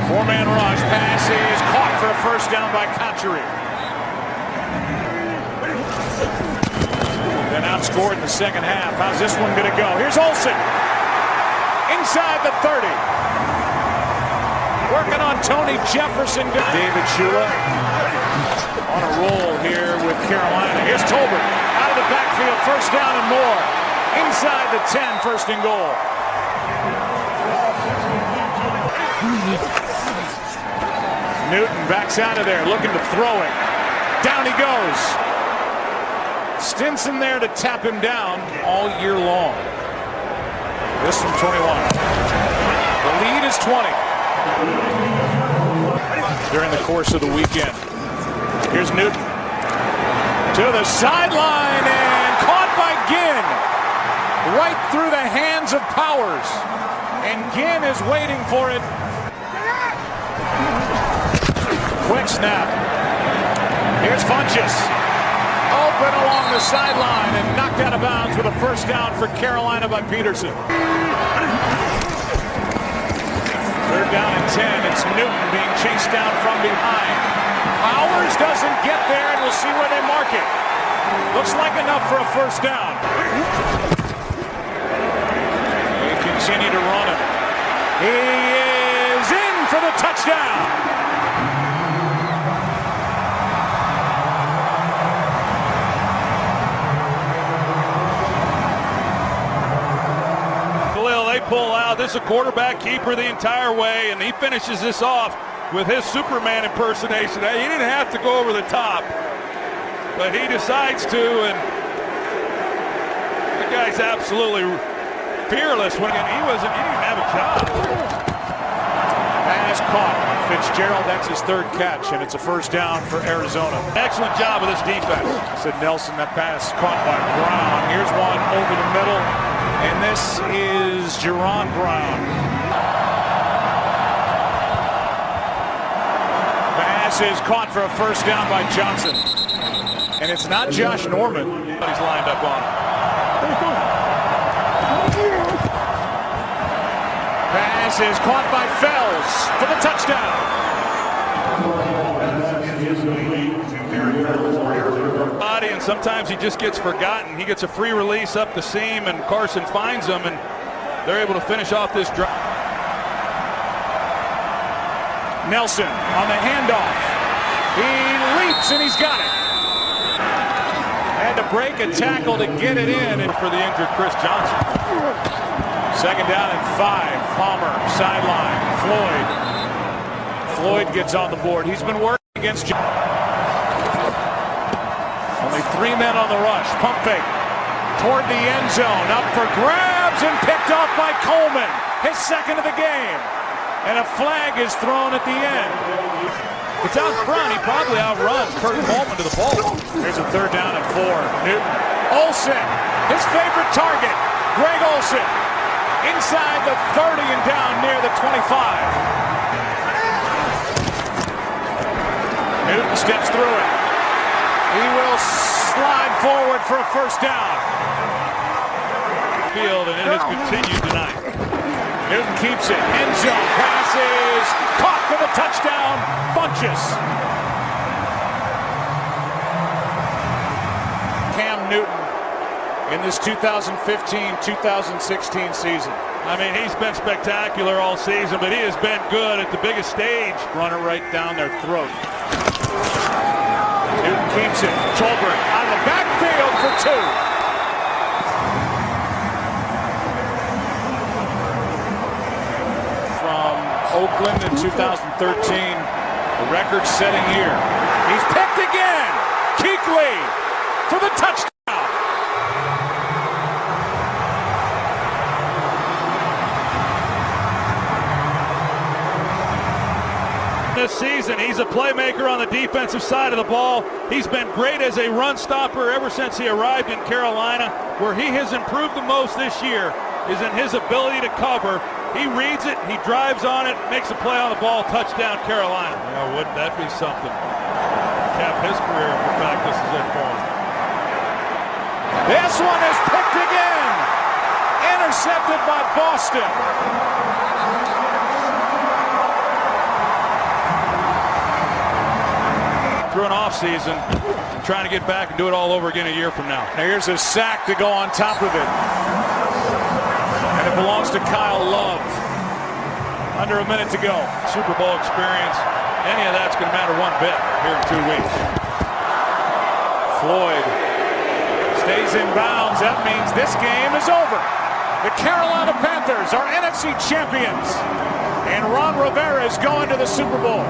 Four-man rush. Pass is caught for a first down by Conchery. Then outscored in the second half. How's this one going to go? Here's Olsen. Inside the 30. Working on Tony Jefferson. David Shula on a roll here with Carolina. Here's Tolbert out of the backfield. First down and more. Inside the 10. First and goal. Newton backs out of there, looking to throw it. Down he goes. Stinson there to tap him down all year long. This from 21. The lead is 20. During the course of the weekend. Here's Newton. To the sideline and caught by Ginn. Right through the hands of Powers. And Ginn is waiting for it. Quick snap. Here's Funchess. Open along the sideline and knocked out of bounds with a first down for Carolina by Peterson. 3rd down and 10. It's Newton being chased down from behind. Powers doesn't get there, and we'll see where they mark it. Looks like enough for a first down. They continue to run him. He is in for the touchdown. They pull out. This is a quarterback keeper the entire way, and he finishes this off with his Superman impersonation. He didn't have to go over the top, but he decides to, and the guy's absolutely fearless. When he didn't even have a job. Pass caught. Fitzgerald, that's his 3rd catch, and it's a first down for Arizona. Excellent job of this defense. Said Nelson, that pass caught by Brown. Here's one over the middle. And this is Jerron Brown. Pass is caught for a first down by Johnson. And it's not Josh Norman. He's lined up on him. Pass is caught by Fells for the touchdown. And sometimes he just gets forgotten. He gets a free release up the seam, and Carson finds him, and they're able to finish off this drive. Nelson on the handoff. He leaps, and he's got it. Had to break a tackle to get it in, and for the injured Chris Johnson. 2nd down and 5. Palmer, sideline. Floyd gets on the board. He's been working against only 3 men on the rush. Pump fake toward the end zone. Up for grabs and picked off by Coleman. His 2nd of the game. And a flag is thrown at the end. It's out front. He probably outruns Kurt Coleman to the ball. There's a 3rd down and 4. Newton. Olsen, his favorite target. Greg Olsen. Inside the 30 and down near the 25. Newton steps through it. He will slide forward for a first down. Field, and it has continued tonight. Newton keeps it. End zone. Passes. Caught for the touchdown. Funches. Cam Newton in this 2015-2016 season. I mean, he's been spectacular all season, but he has been good at the biggest stage. Run it right down their throat. Newton keeps it. Tolbert out of the backfield for 2. Oakland in 2013, a record-setting year. He's picked again. Kuechly for the touchdown. This season, he's a playmaker on the defensive side of the ball. He's been great as a run stopper ever since he arrived in Carolina. Where he has improved the most this year is in his ability to cover. He reads it, he drives on it, makes a play on the ball, touchdown Carolina. Yeah, wouldn't that be something? Cap his career if in fact this is it for him. This one is picked again. Intercepted by Boston. Through an offseason, trying to get back and do it all over again a year from now. Now here's a sack to go on top of it. And it belongs to Kyle Love. Under a minute to go. Super Bowl experience. Any of that's going to matter one bit here in 2 weeks. Floyd stays in bounds. That means this game is over. The Carolina Panthers are NFC champions. And Ron Rivera is going to the Super Bowl.